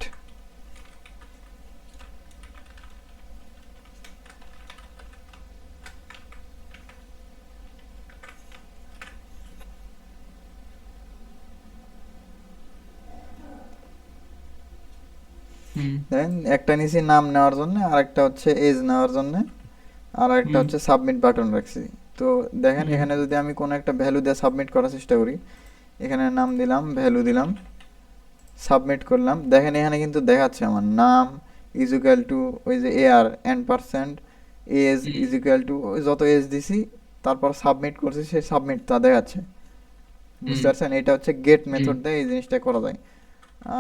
হুম দেন একটা নিছি নাম নেওয়ার জন্য, আরেকটা হচ্ছে এজ নেওয়ার জন্য, আর একটা হুম হচ্ছে সাবমিট বাটন রাখছি। তো দেখেন হুম এখানে যদি আমি কোনো একটা ভ্যালু দিয়ে সাবমিট করার চেষ্টা করি, এখানে নাম দিলাম, ভ্যালু দিলাম, সাবমিট করলাম, দেখেন এখানে কিন্তু দেখাচ্ছে আমার নাম ইজ ইকুয়াল টু ওই যে AR N percent, age hmm is equal to যত এজ দিছি, তারপর সাবমিট করছি, সেই সাবমিট তা দেখাচ্ছে। হুম বুঝতে পারছেন? এটা হচ্ছে গেট হুম। মেথড দিয়ে এই জিনিসটা করা যায়।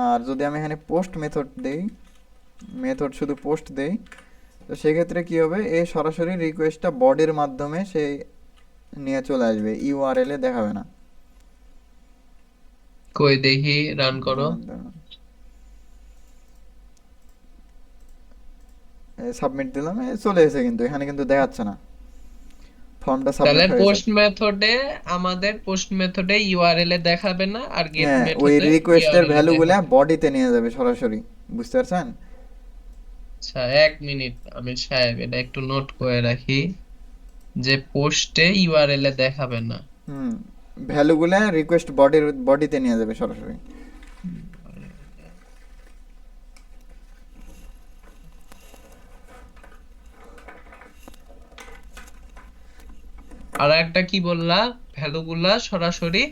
আর যদি আমি এখানে পোস্ট মেথড দেই, মেথড শুধু পোস্ট দেই, তো সেক্ষেত্রে কি হবে, এই সরাসরি রিকোয়েস্টটা বডির মাধ্যমে সে নিয়ে চলে আসবে, ইউআরএল এ দেখাবে না। কই দেখি, রান করো। সাবমিট দিলাম, চলে এসে কিন্তু এখানে কিন্তু দেখাচ্ছে না, ফর্মটা তাহলে সাবমিট হয়েছে। পোস্ট মেথডে ইউআরএল এ দেখাবে না, আর গেট হ্যাঁ, ওই মেথডে রিকোয়েস্টের ইউআরএল এ ভ্যালুগুলা দেখাবে। বডিতে নিয়ে যাবে সরাসরি। বুঝতে পারছেন? আচ্ছা, 1 মিনিট আমির সাহেব, এটা একটু নোট করে রাখি, যে পোস্টে ইউআরএল এ দেখাবে না। হুম, ভ্যালুগুলা রিকোয়েস্ট বডিতে নিয়ে যাবে সরাসরি। আর একটা কি বললা? ভ্যালুগুলা সরাসরি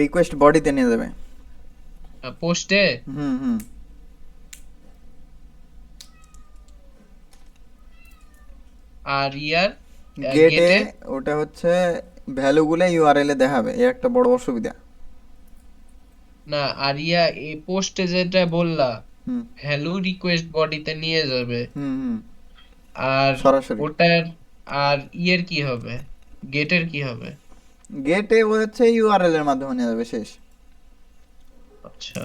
রিকোয়েস্ট বডিতে নিয়ে যাবে। পোস্টে? হুম হুম। আর ইয়ার গেটে গেটে? ওটা হচ্ছে ভ্যালুগুলা ইউআরএল এ দেখাবে, এই একটা বড় অসুবিধা। না, আর এই পোস্টে যেটা বললা, হুম ভ্যালু রিকোয়েস্ট বডিতে নিয়ে যাবে, হুম হুম। আর সরাসরি ওটার, আর ইয়ের কি হবে, গেটের কি হবে? গেটে ও হচ্ছে ইউআরএল এর মাধ্যমে নিয়ে যাবে, শেষ। আচ্ছা,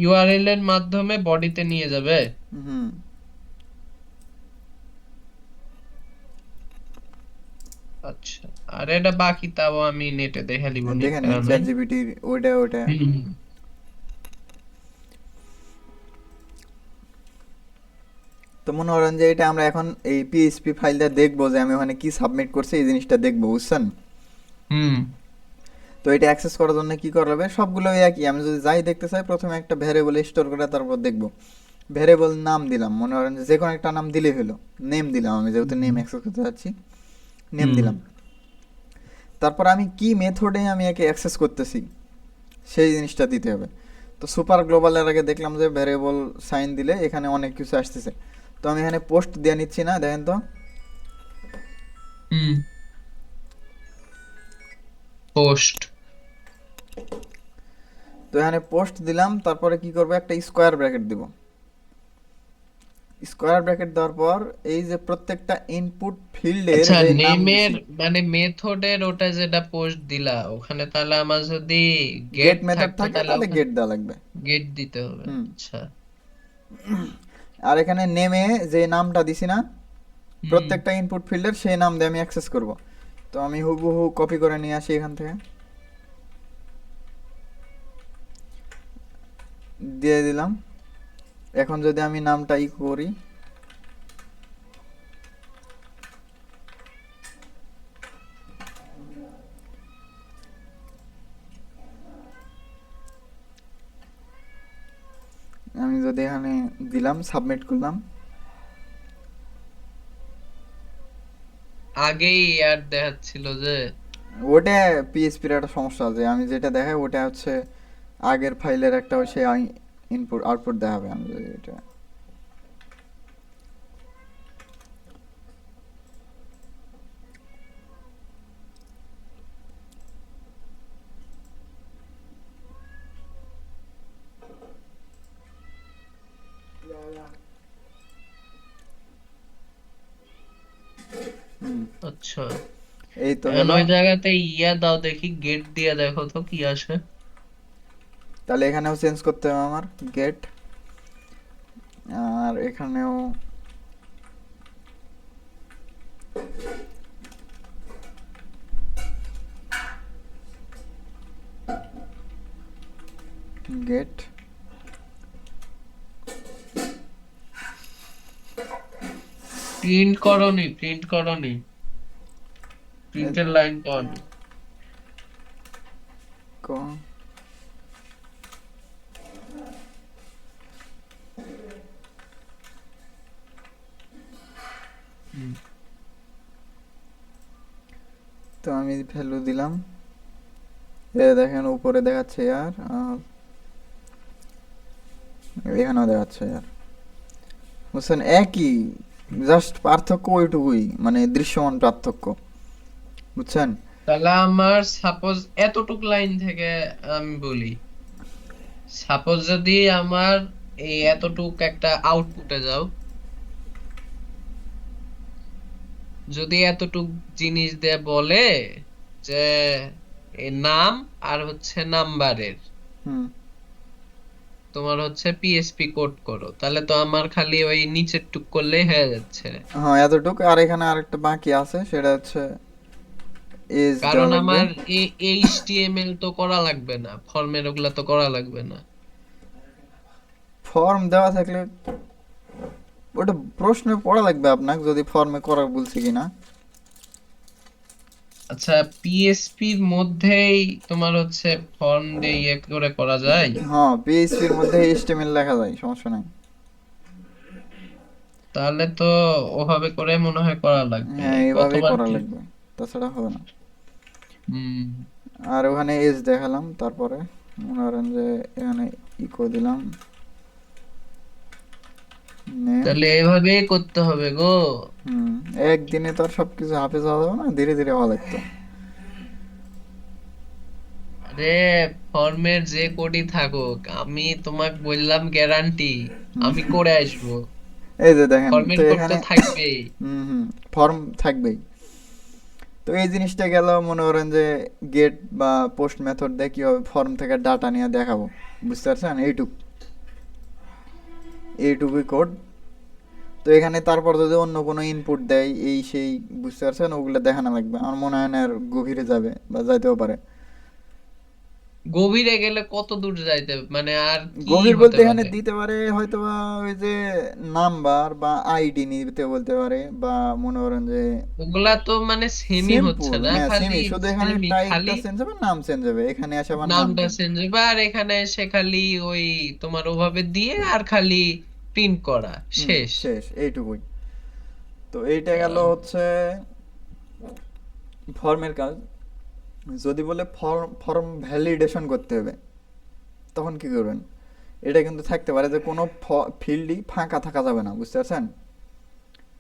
ইউআরএল এর মাধ্যমে বডিতে নিয়ে যাবে। হুম। আচ্ছা আর এটা বাকি তাও আমি নেটে দেখে লিব নি, দেখে নিন প্যারা নাই। চ্যাট জিপিটি, ওইটা ওইটা। হুম তো মনে করেন যে এটা আমরা এখন এই পিএইচপি ফাইলটা দেখবো, যে আমি ওখানে কি সাবমিট করছি এই জিনিসটা দেখবো, বুঝছেন? হুম তো এটা অ্যাক্সেস করার জন্য কি করা হবে, সবগুলো একই। আমি যদি যাই দেখতে চাই, প্রথমে একটা ভ্যারিয়েবল স্টোর করে তারপর দেখবো। ভ্যারিয়েবল নাম দিলাম, মনে করেন যে কোনো একটা নাম দিলেই হলো। নেম দিলাম, আমি যেহেতু নেম অ্যাক্সেস করতে যাচ্ছি, নেম হুম দিলাম। তারপর আমি কি মেথডে আমি একে অ্যাক্সেস করতেছি সেই জিনিসটা দিতে হবে। তো সুপার গ্লোবালের আগে দেখলাম যে ভ্যারিয়েবল সাইন দিলে এখানে অনেক কিছু আসতেছে। তো আমি এখানে পোস্ট দিয়ে নিচ্ছি না, দেখেন তো। হুম পোস্ট। তো এখানে পোস্ট দিলাম, তারপরে কি করবো, একটা স্কোয়ার ব্র্যাকেট দিব। স্কোয়ার ব্র্যাকেট দেওয়ার পর এই যে প্রত্যেকটা ইনপুট ফিল্ডের আচ্ছা, যে নাম নেমের দিছি, মানে মেথডের ওটা যেটা পোস্ট দিলা ওখানে, তাহলে আমার যদি গেট গেট মেথড থাকতো থাকে তাহলে তাহলে ওখানে গেট দেওয়া লাগবে। গেট দিতে হবে। হুম। আচ্ছা। আর এখানে নেমে যে নামটা দিছি না, হুম প্রত্যেকটা ইনপুট ফিল্ডের সেই নাম দিয়ে আমি অ্যাক্সেস করব। তো আমি হুবহু কপি করে নিয়ে আসি এখান থেকে, দিয়ে দিলাম। এখন যদি আমি নামটা করি, আমি যদি এখানে দিলাম, সাবমিট করলাম। আগেই আর দেখাচ্ছিল যে ওটা পিএইচপির একটা সমস্যা আছে, আমি যেটা দেখাই ওটা হচ্ছে আগের ফাইলের একটা, সে ইনপুট আউটপুট দেখাবে। আমি যদি এটা, হুম, আচ্ছা, এই তো এখন হলো। ওই জায়গাতে ইয়া দাও দেখি, গেট দিয়ে দেখো তো কি আসে। তাহলে এখানেও চেঞ্জ করতে হবে আমার, গেট। আর এখানেও গেট। প্রিন্ট করনি, প্রিন্টের লাইন করনি। হুম তো আমি ভ্যালু দিলাম, এ দেখেন উপরে দেখাচ্ছে আর এখানেও দেখাচ্ছে আর, বুঝছেন? একই, জাস্ট পার্থক্য ওইটুকুই, মানে দৃশ্যমান পার্থক্য, বুঝছেন? তাহলে আমার সাপোজ এতটুক লাইন থেকে আমি বলি, সাপোজ যদি আমার এই এতটুক একটা আউটপুটে যাও, যদি এতটুক জিনিস দিয়ে বলে যে এই নাম আর হচ্ছে নাম্বারের হুম। তোমার হচ্ছে পিএসপি কোড করো, তাহলে তো আমার খালি ওই নিচের টুক করলেই হয়ে যাচ্ছে। হ্যাঁ এতটুকু, আর এখানে আরেকটা বাকি আছে, সেটা হচ্ছে এজ দেওয়া কারণ লাগবে। আমার এইচটিএমএল তো করা লাগবে না, ফর্মের ওগুলা তো করা লাগবে না। ফর্ম দেওয়া থাকলে ওটা প্রশ্নে পড়া লাগবে আপনাকে, যদি ফর্মে করা বলছি কিনা। আচ্ছা, পিএসপির মধ্যেই তোমার হচ্ছে ফর্ম দিয়ে ইয়ে করে করা যায়? হ্যাঁ পিএইচপির মধ্যে এইচটিএমএল লেখা যায়, সমস্যা নাই। তাহলে তো ওভাবে করে মনে হয় করা লাগবে। হ্যাঁ এইভাবেই কতবার করা কি। লাগবে, তাছাড়া হবে না। হুম আর ওখানে এজ দেখালাম, তারপরে মনে করেন যে এখানে ইকো দিলাম, নেম। তাহলে এইভাবেই করতে হবে গো। হুম। একদিনে তো আর সবকিছু হাফেজ হওয়া যাবে না, ধীরে ধীরে হওয়া লাগতো। আরে, ফর্মের যে কোডই থাকুক, আমি তোমাকে বললাম গ্যারান্টি হুম। আমি করে আসবো। এই যে দেখেন তো ফর্মের কোড তো এখানে, থাকবেই। হুম হুম, ফর্ম থাকবেই। তো এই জিনিসটা গেল, মনে করেন যে গেট বা পোস্ট মেথড দিয়ে কীভাবে ফর্ম থেকে ডাটা নিয়ে দেখাবো, বুঝতে পারছেন? এইটুকুই কোড। তো এখানে তারপর যদি অন্য কোনো ইনপুট দেয় এই সেই, বুঝতে পারছেন, ওগুলো দেখানো লাগবে। আমার মনে হয় না আর গভীরে যাবে, বা যাইতেও পারে। গভীরে গেলে কত দূর যাইতে মানে আর কি গভীর হতে বলতে এখানে পারে? দিতে পারে হয়তোবা ওই যে নাম্বার বা আইডি নিতে বলতে পারে, বা মনে করেন যে ওগুলা তো মানে সেমই হচ্ছে সিম্পল, না, হ্যাঁ খালি সেমই, শুধু এখানে সেমি খালি টাইপটা চেঞ্জ হবে, নাম চেঞ্জ হবে, এখানে আসে আবার নাম নামটা চেঞ্জ। চেঞ্জ হবে, আর এখানে এসে খালি ওই তোমার ওভাবে দিয়ে আর খালি প্রিন্ট করা হুম, শেষ। শেষ, এইটুকুই। তো এইটা গেল আহ, হচ্ছে ফর্মের কাজ। যদি বলে ফর্ম ফর্ম ভ্যালিডেশন করতে হবে, তখন কি করবেন? এটা কিন্তু থাকতে পারে যে কোনো ফিল্ডই ফাঁকা থাকা যাবে না, বুঝতে পারছেন?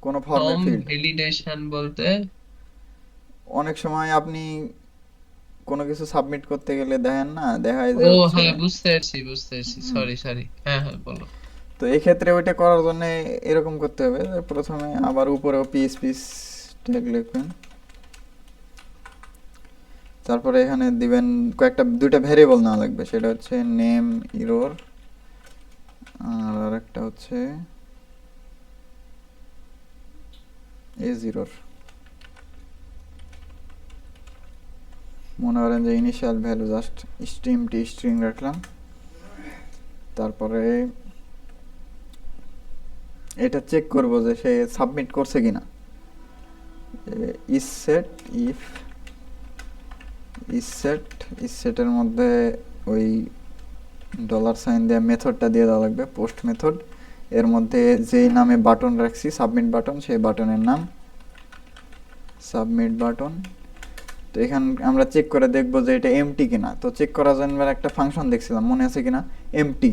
কোনো ফর্মের ফর্ম ফিল্ড, ভ্যালিডেশন বলতে? অনেক সময় আপনি কোনো কিছু সাবমিট করতে গেলে দেখেন না, দেখায় ও যে হচ্ছে। হ্যাঁ, বুঝতে পারছি বুঝতে পারছি, হুম, সরি সরি, হ্যাঁ হ্যাঁ বলো। তো এই ক্ষেত্রে ওইটা করার জন্য এরকম করতে হবে যে প্রথমে আবার উপরেও পিস পিস ট্যাগ লিখবেন। তারপরে এখানে দিবেন কয়েকটা, দুইটা ভ্যারিয়েবল নেওয়া লাগবে, সেটা হচ্ছে নেম ইরোর, আর আরেকটা হচ্ছে এজ ইরোর। মনে করেন যে ইনিশিয়াল ভ্যালু জাস্ট স্ট্রিং রাখলাম। তারপরে এটা চেক করব যে সে সাবমিট করছে কিনা। ইস সেট ইফ ইস সেটের মধ্যে ওই ডলার সাইন দেওয়া মেথডটা দিয়ে দেওয়া লাগবে, পোস্ট মেথড। এর মধ্যে যেই নামে বাটন রাখছি, সাবমিট বাটন, সেই বাটনের নাম সাবমিট বাটন। তো এখানে আমরা চেক করে দেখব যে এটা এমটি কিনা। তো চেক করার জন্য একটা ফাংশন দেখছিলাম, মনে আছে কিনা? এমটি।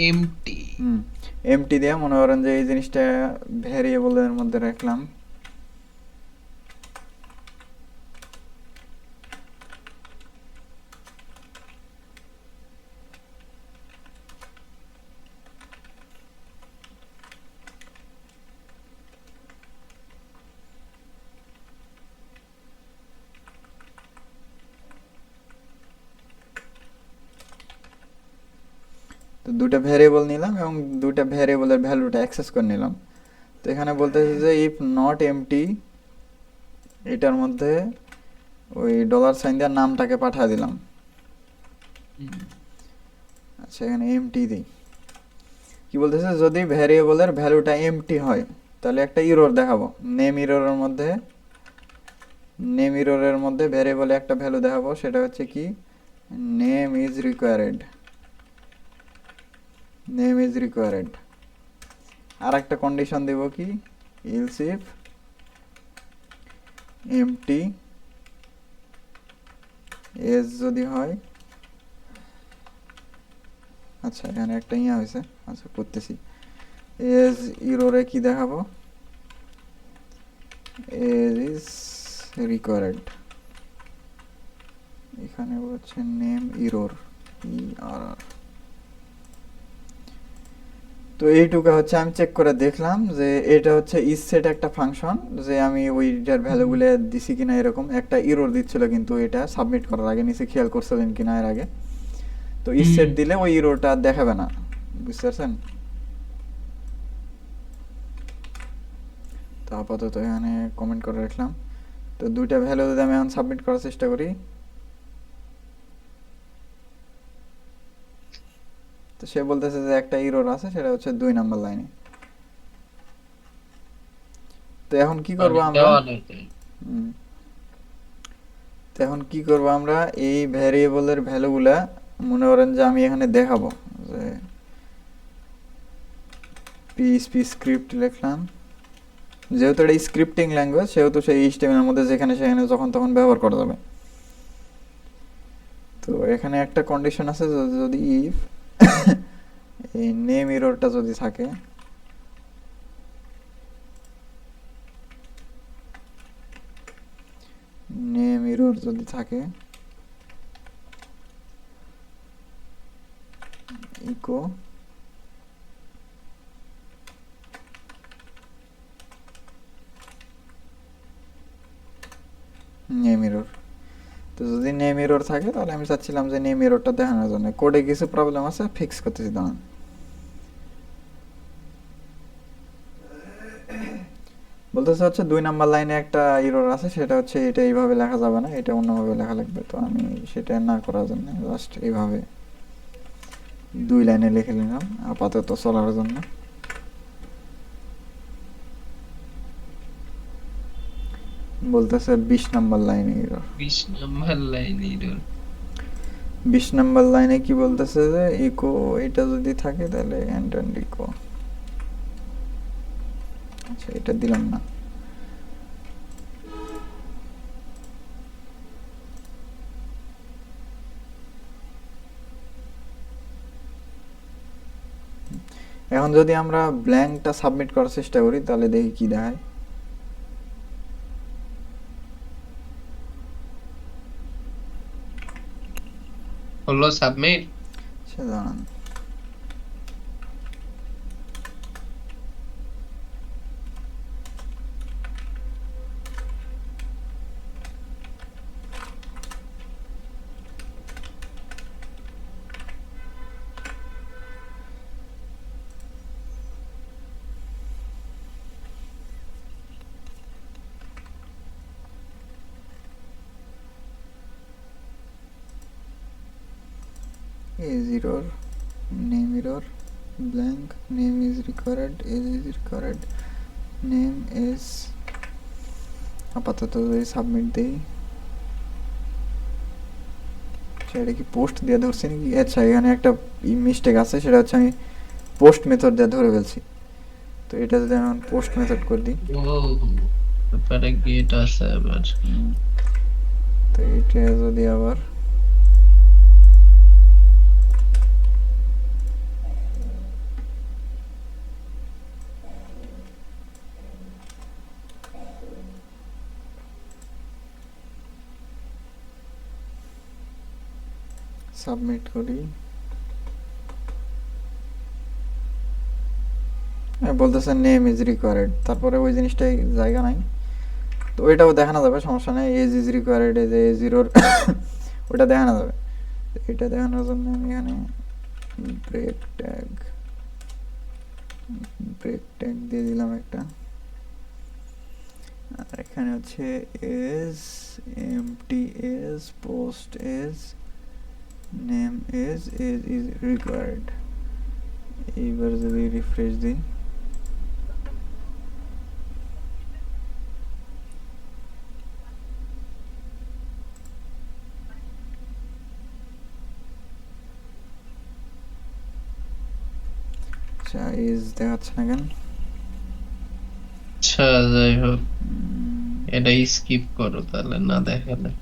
এমটি? হুম, এমটি দিয়ে মনে করেন যে এই জিনিসটা ভ্যারিয়েবলের মধ্যে রাখলাম। তো দুটো ভ্যারিয়েবল নিলাম এবং দুটো ভ্যারিয়েবলের ভ্যালুটা অ্যাক্সেস করে নিলাম। তো এখানে বলতেছে যে ইফ নট এমটি, এটার মধ্যে ওই ডলার সাইন দেওয়ার নামটাকে পাঠিয়ে দিলাম। আচ্ছা, এখানে এমটি দিই। কি বলতেছে, যদি ভ্যারিয়েবলের ভ্যালুটা এমটি হয় তাহলে একটা ইরর দেখাবো। নেম ইররের মধ্যে ভ্যারিয়েবলে একটা ভ্যালু দেখাবো, সেটা হচ্ছে কি, name is required. Name is required. আর একটা কন্ডিশন দেব কি, ইলস ইফ এমটি এজ যদি হয়। আচ্ছা, এখানে একটা ইয়া হয়েছে, আচ্ছা করতেছি। এজ ইরোরে কি দেখাবো, এজ ইজ রিকোয়ার্ড। এখানে হচ্ছে নেম ইরোর, ই আর আর। তো এইটুকু হচ্ছে আমি চেক করে দেখলাম যে এটা হচ্ছে ইসেট একটা ফাংশন, যে আমি ওইটার ভ্যালুগুলো দিছি কিনা। এরকম একটা ইরর দিচ্ছিল কিন্তু এটা সাবমিট করার আগে, নিচে খেয়াল করছিলেন কিনা এর আগে। তো ইসেট দিলে ওই ইররটা দেখাবে না, বুঝতে পারছেন? তো আপাতত এখানে কমেন্ট করে রাখলাম। তো দুইটা ভ্যালু যদি আমি এখন সাবমিট করার চেষ্টা করি, তো সে বলতেছে যে একটা ইরর আছে, সেটা হচ্ছে 2 নম্বর লাইনে। তো এখন কি করব মানে আমরা? দেওয়া নেই। হুম, তো এখন কি করব আমরা, এই ভ্যারিয়েবলের ভ্যালুগুলা মনে করেন যে আমি এখানে দেখাবো যে পিএইচপি স্ক্রিপ্ট লিখলাম। যেহেতু এটা স্ক্রিপ্টিং ল্যাঙ্গুয়েজ, সেহেতু সেই এইচটিএমএল এর মধ্যে যেখানে সেখানে যখন তখন ব্যবহার করা যাবে। তো এখানে একটা কন্ডিশন আছে, যদি ইফ এই নেম ইররটা যদি থাকে, নেম ইরর যদি থাকে, ইকো নেম ইরর। তো যদি নেম এরর থাকে তাহলে আমি চাচ্ছিলাম যে নেম এররটা দেখানোর জন্য কোডে কিছু প্রবলেম আছে, ফিক্স করতেছি, দাঁড়ান। বলতেছে হচ্ছে 2 নাম্বার লাইনে একটা এরর আছে, সেটা হচ্ছে এটা এইভাবে লেখা যাবে না, এটা অন্যভাবে লেখা লাগবে। তো আমি সেটা না করার জন্য জাস্ট এইভাবে 2 লাইনে লিখে নিলাম আপাতত চলার জন্য। বলতেছে 20 নাম্বার লাইনে এরর। 20 নম্বর লাইন এরর। 20 নাম্বার লাইনে কি বলতেছে যে ইকো এটা যদি থাকে তাহলে এন্ড ইকো। আচ্ছা এটা দিলাম না। এখন যদি আমরা ব্ল্যাঙ্কটা সাবমিট করার চেষ্টা করি তাহলে দেখি কি দেখায়। হলো সাবমিট। সে দাঁড়ান, is error, name error, blank, name is required, age is required, name is। আপাতত যদি সাবমিট দিই, আচ্ছা এটা কি পোস্ট দিয়ে ধরছি নাকি? আচ্ছা এখানে একটা মিস্টেক আছে, সেটা হচ্ছে আমি পোস্ট মেথড দিয়ে ধরে ফেলছি। তো এটা যদি আমি পোস্ট মেথড করে দিই, ও, ব্যাপারে গেট আছে আবার। তো এটা যদি আবার সাবমিট করি, বলতেছে নেম ইজ রিকোয়ার্ড, তারপরে ওই জিনিসটাই জায়গা নাই। তো ওইটাও দেখানো যাবে, সমস্যা নেই। Age is required, age A জিরোর ওটা দেখানো যাবে। এটা দেখানোর জন্য আমি এখানে ব্রেক ট্যাগ দিয়ে দিলাম একটা। আর এখানে হচ্ছে age empty age post age name age is required. এইবার যদি রিফ্রেশ দিই, আচ্ছা এজ দেখাচ্ছে না কেন? আচ্ছা যাই হোক, এটা স্কিপ করো তাহলে, না দেখালে।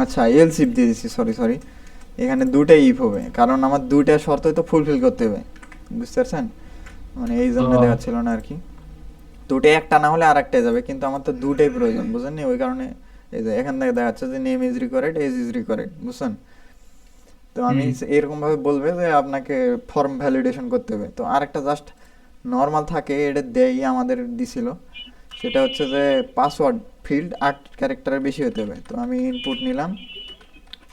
আচ্ছা এলস ইফ দিয়ে দিচ্ছি, সরি। এখানে দুটাই ইফ হবে, কারণ আমার দুইটা শর্তই তো ফুলফিল করতে হবে, বুঝতে পারছেন? মানে এই জন্য ও, দেখাচ্ছিল না আর কি। দুটোই একটা না হলে আর একটাই যাবে, কিন্তু আমার তো দুটাই প্রয়োজন, বুঝেননি? ওই কারণে এই যে এখান থেকে দেখাচ্ছে যে name is required, age is required, বুঝছেন? তো আমি হুম, এরকম ভাবে বলবে যে আপনাকে ফর্ম ভ্যালিডেশন করতে হবে। তো আরেকটা জাস্ট নর্মাল থাকে, এটা দেই আমাদের দিছিল, সেটা হচ্ছে যে পাসওয়ার্ড ফিল্ড 8 ক্যারেক্টারের বেশি হতে হবে। তো আমি ইনপুট নিলাম,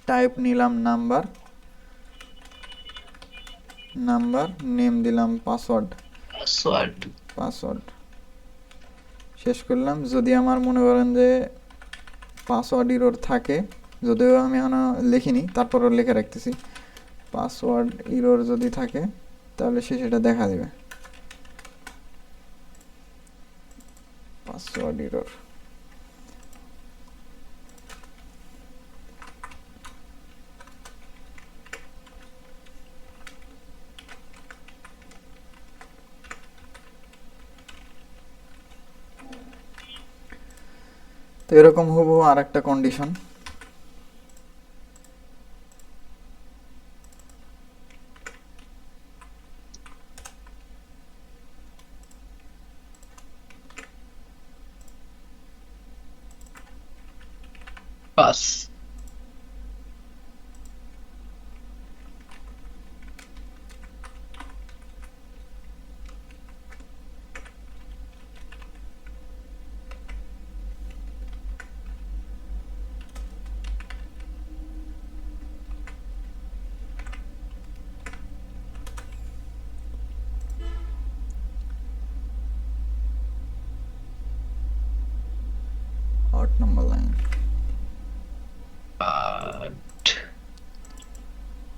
টাইপ নিলাম নাম্বার, নেম দিলাম পাসওয়ার্ড। পাসওয়ার্ড শেষ করলাম। যদি আমার মনে করেন যে পাসওয়ার্ড ইরোর থাকে, যদিও আমি এখনো লিখিনি, তারপরও লিখে রাখতেছি, পাসওয়ার্ড ইরোর যদি থাকে তাহলে সে সেটা দেখা দেবে, পাসওয়ার্ড ইরোর। তো এরকম হুবহু আর একটা কন্ডিশন। পাস।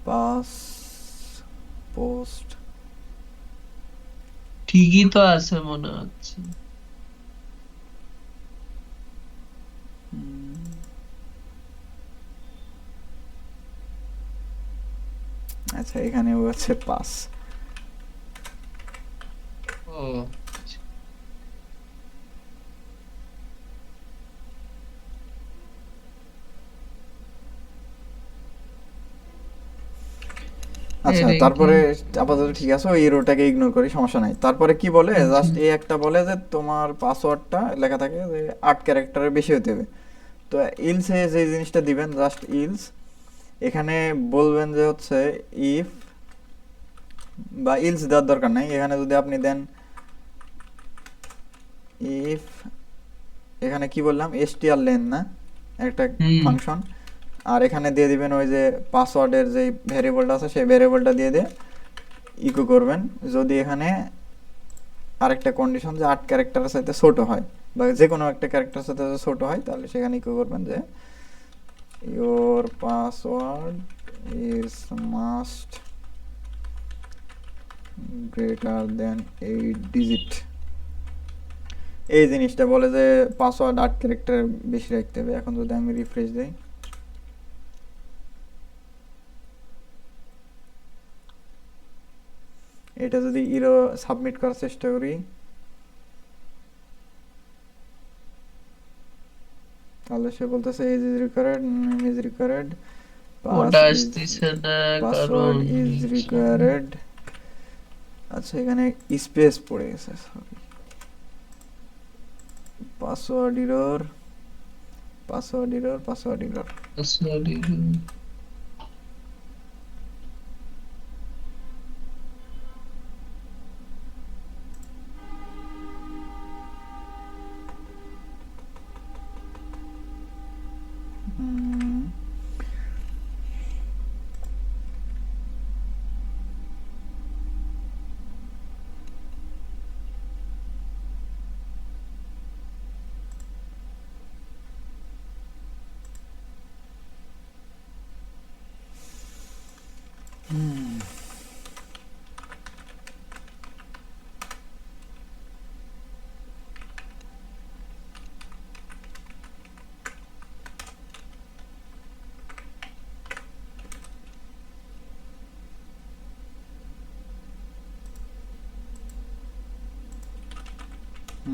পাস পোস্ট ঠিকই তো আছে মনে হচ্ছে। আচ্ছা এখানে হচ্ছে পাস। ও আচ্ছা এটা কি? তারপরে আপাতত ঠিক আছে, ওই এরোটাকে ইগনোর করি, সমস্যা নাই। তারপরে কি বলে, আচ্ছা। জাস্ট এই একটা বলে যে তোমার পাসওয়ার্ডটা লেখা থাকে যে 8 ক্যারেক্টারের বেশি হতে হবে। তো ইলসে যে জিনিসটা দিবেন, জাস্ট ইলস, এখানে বলবেন যে হচ্ছে ইফ, বা ইলস দেওয়ার দরকার নাই, এখানে যদি আপনি দেন ইফ, এখানে কি বললাম str লেন না একটা হুম। ফাংশন, আর এখানে দিয়ে দিবেন ওই যে পাসওয়ার্ডের যে ভ্যারিয়েবলটা আছে সেই ভ্যারিয়েবলটা দিয়ে দিয়ে ইকো করবেন যদি এখানে আরেকটা কন্ডিশন যে 8 ক্যারেক্টারের সাথে ছোট হয়, বা যে কোনো একটা ক্যারেক্টারের সাথে যদি ছোট হয়, তাহলে সেখানে ইকো করবেন যে your password is must greater than 8 digit. এই জিনিসটা বলে যে পাসওয়ার্ড 8 ক্যারেক্টার বেশি রাখতে হবে। এখন যদি আমি রিফ্রেশ দেই, এটা যদি ইরো সাবমিট করার চেষ্টা করি, তাহলে সে বলতেছে age is required, name is required, pass ওটা ইজ, আসতেছে না কারণ পাসওয়ার্ড ইজ রিকোয়ার্ড। আচ্ছা এখানে স্পেস পড়ে গেছে, sorry, password error, password error, password error. Sorry.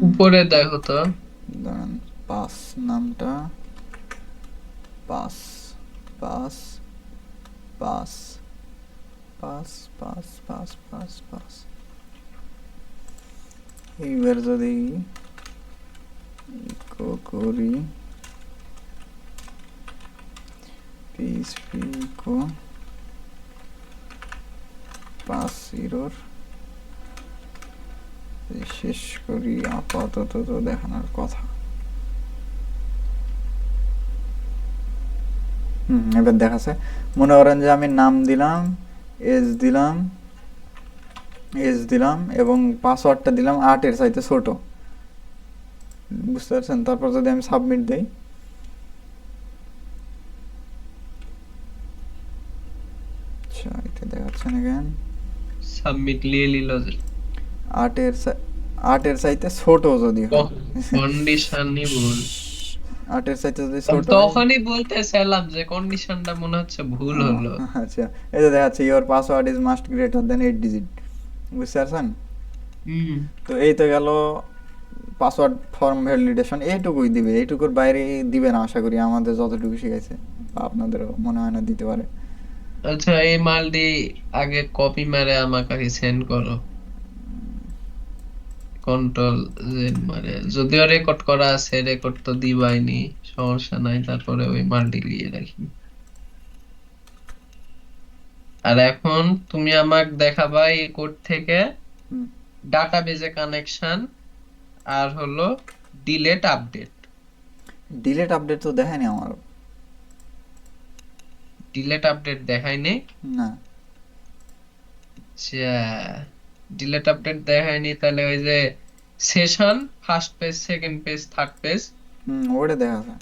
উপরে দেখো তো। দাঁড়ান, পাস নামটা, pass, pass, pass, pass, pass, pass, pass, pass. এইবার যদি ইকো করি পিএইচপি ইকো পাস এরর, শেষ করি, আপাতত তো দেখানোর কথা। এবার দেখাচ্ছে, মনে করেন যে আমি নাম দিলাম, এজ দিলাম, এজ দিলাম, এবং পাসওয়ার্ডটা দিলাম 8 এর চাইতে ছোট, বুঝতে পারছেন? তারপর যদি আমি সাবমিট দেই, আচ্ছা এটা দেখাচ্ছে না কেন, সাবমিট নিয়ে নিল যে 8 এর 8 এর চাইতে ছোট যদি হয়, কন্ডিশনই ভুল। 8 এর চাইতে যদি আমি ছোট হয়, তখনই বলতেছিলাম যে কন্ডিশনটা মনে হচ্ছে ভুল ও, হলো। আচ্ছা এই যে দেখাচ্ছে your password is must greater than 8 digit, বুঝতে পারছেন? হুম। তো এই তো গেল পাসওয়ার্ড ফর্ম ভ্যালিডেশন, এইটুকুই দিবে, এইটুকুর বাইরে দিবে না আশা করি, আমাদের যতটুকু শিখাইছে, বা আপনাদেরও মনে হয় না দিতে পারে। আচ্ছা এই মালটি আগে কপি মেরে আমাকে সেন্ড করো। কন্ট্রোল জেড মারে, যদিও রেকর্ড করা আছে, রেকর্ড তো দিবাইনি, সমস্যা নাই, তারপরে ওই মালটি নিয়ে রাখি। আর এখন তুমি আমাকে দেখাবা এই কোড থেকে ডাটাবেজে কানেকশন আর হলো ডিলেট আপডেট। ডিলেট আপডেট তো দেখায়নি আমার, ডিলেট আপডেট দেখায়নি? না। আচ্ছা, ডিলেট আপডেট দেখায়নি, তাহলে ওই যে session first page, second page, third page. ওটা দেখা যায়।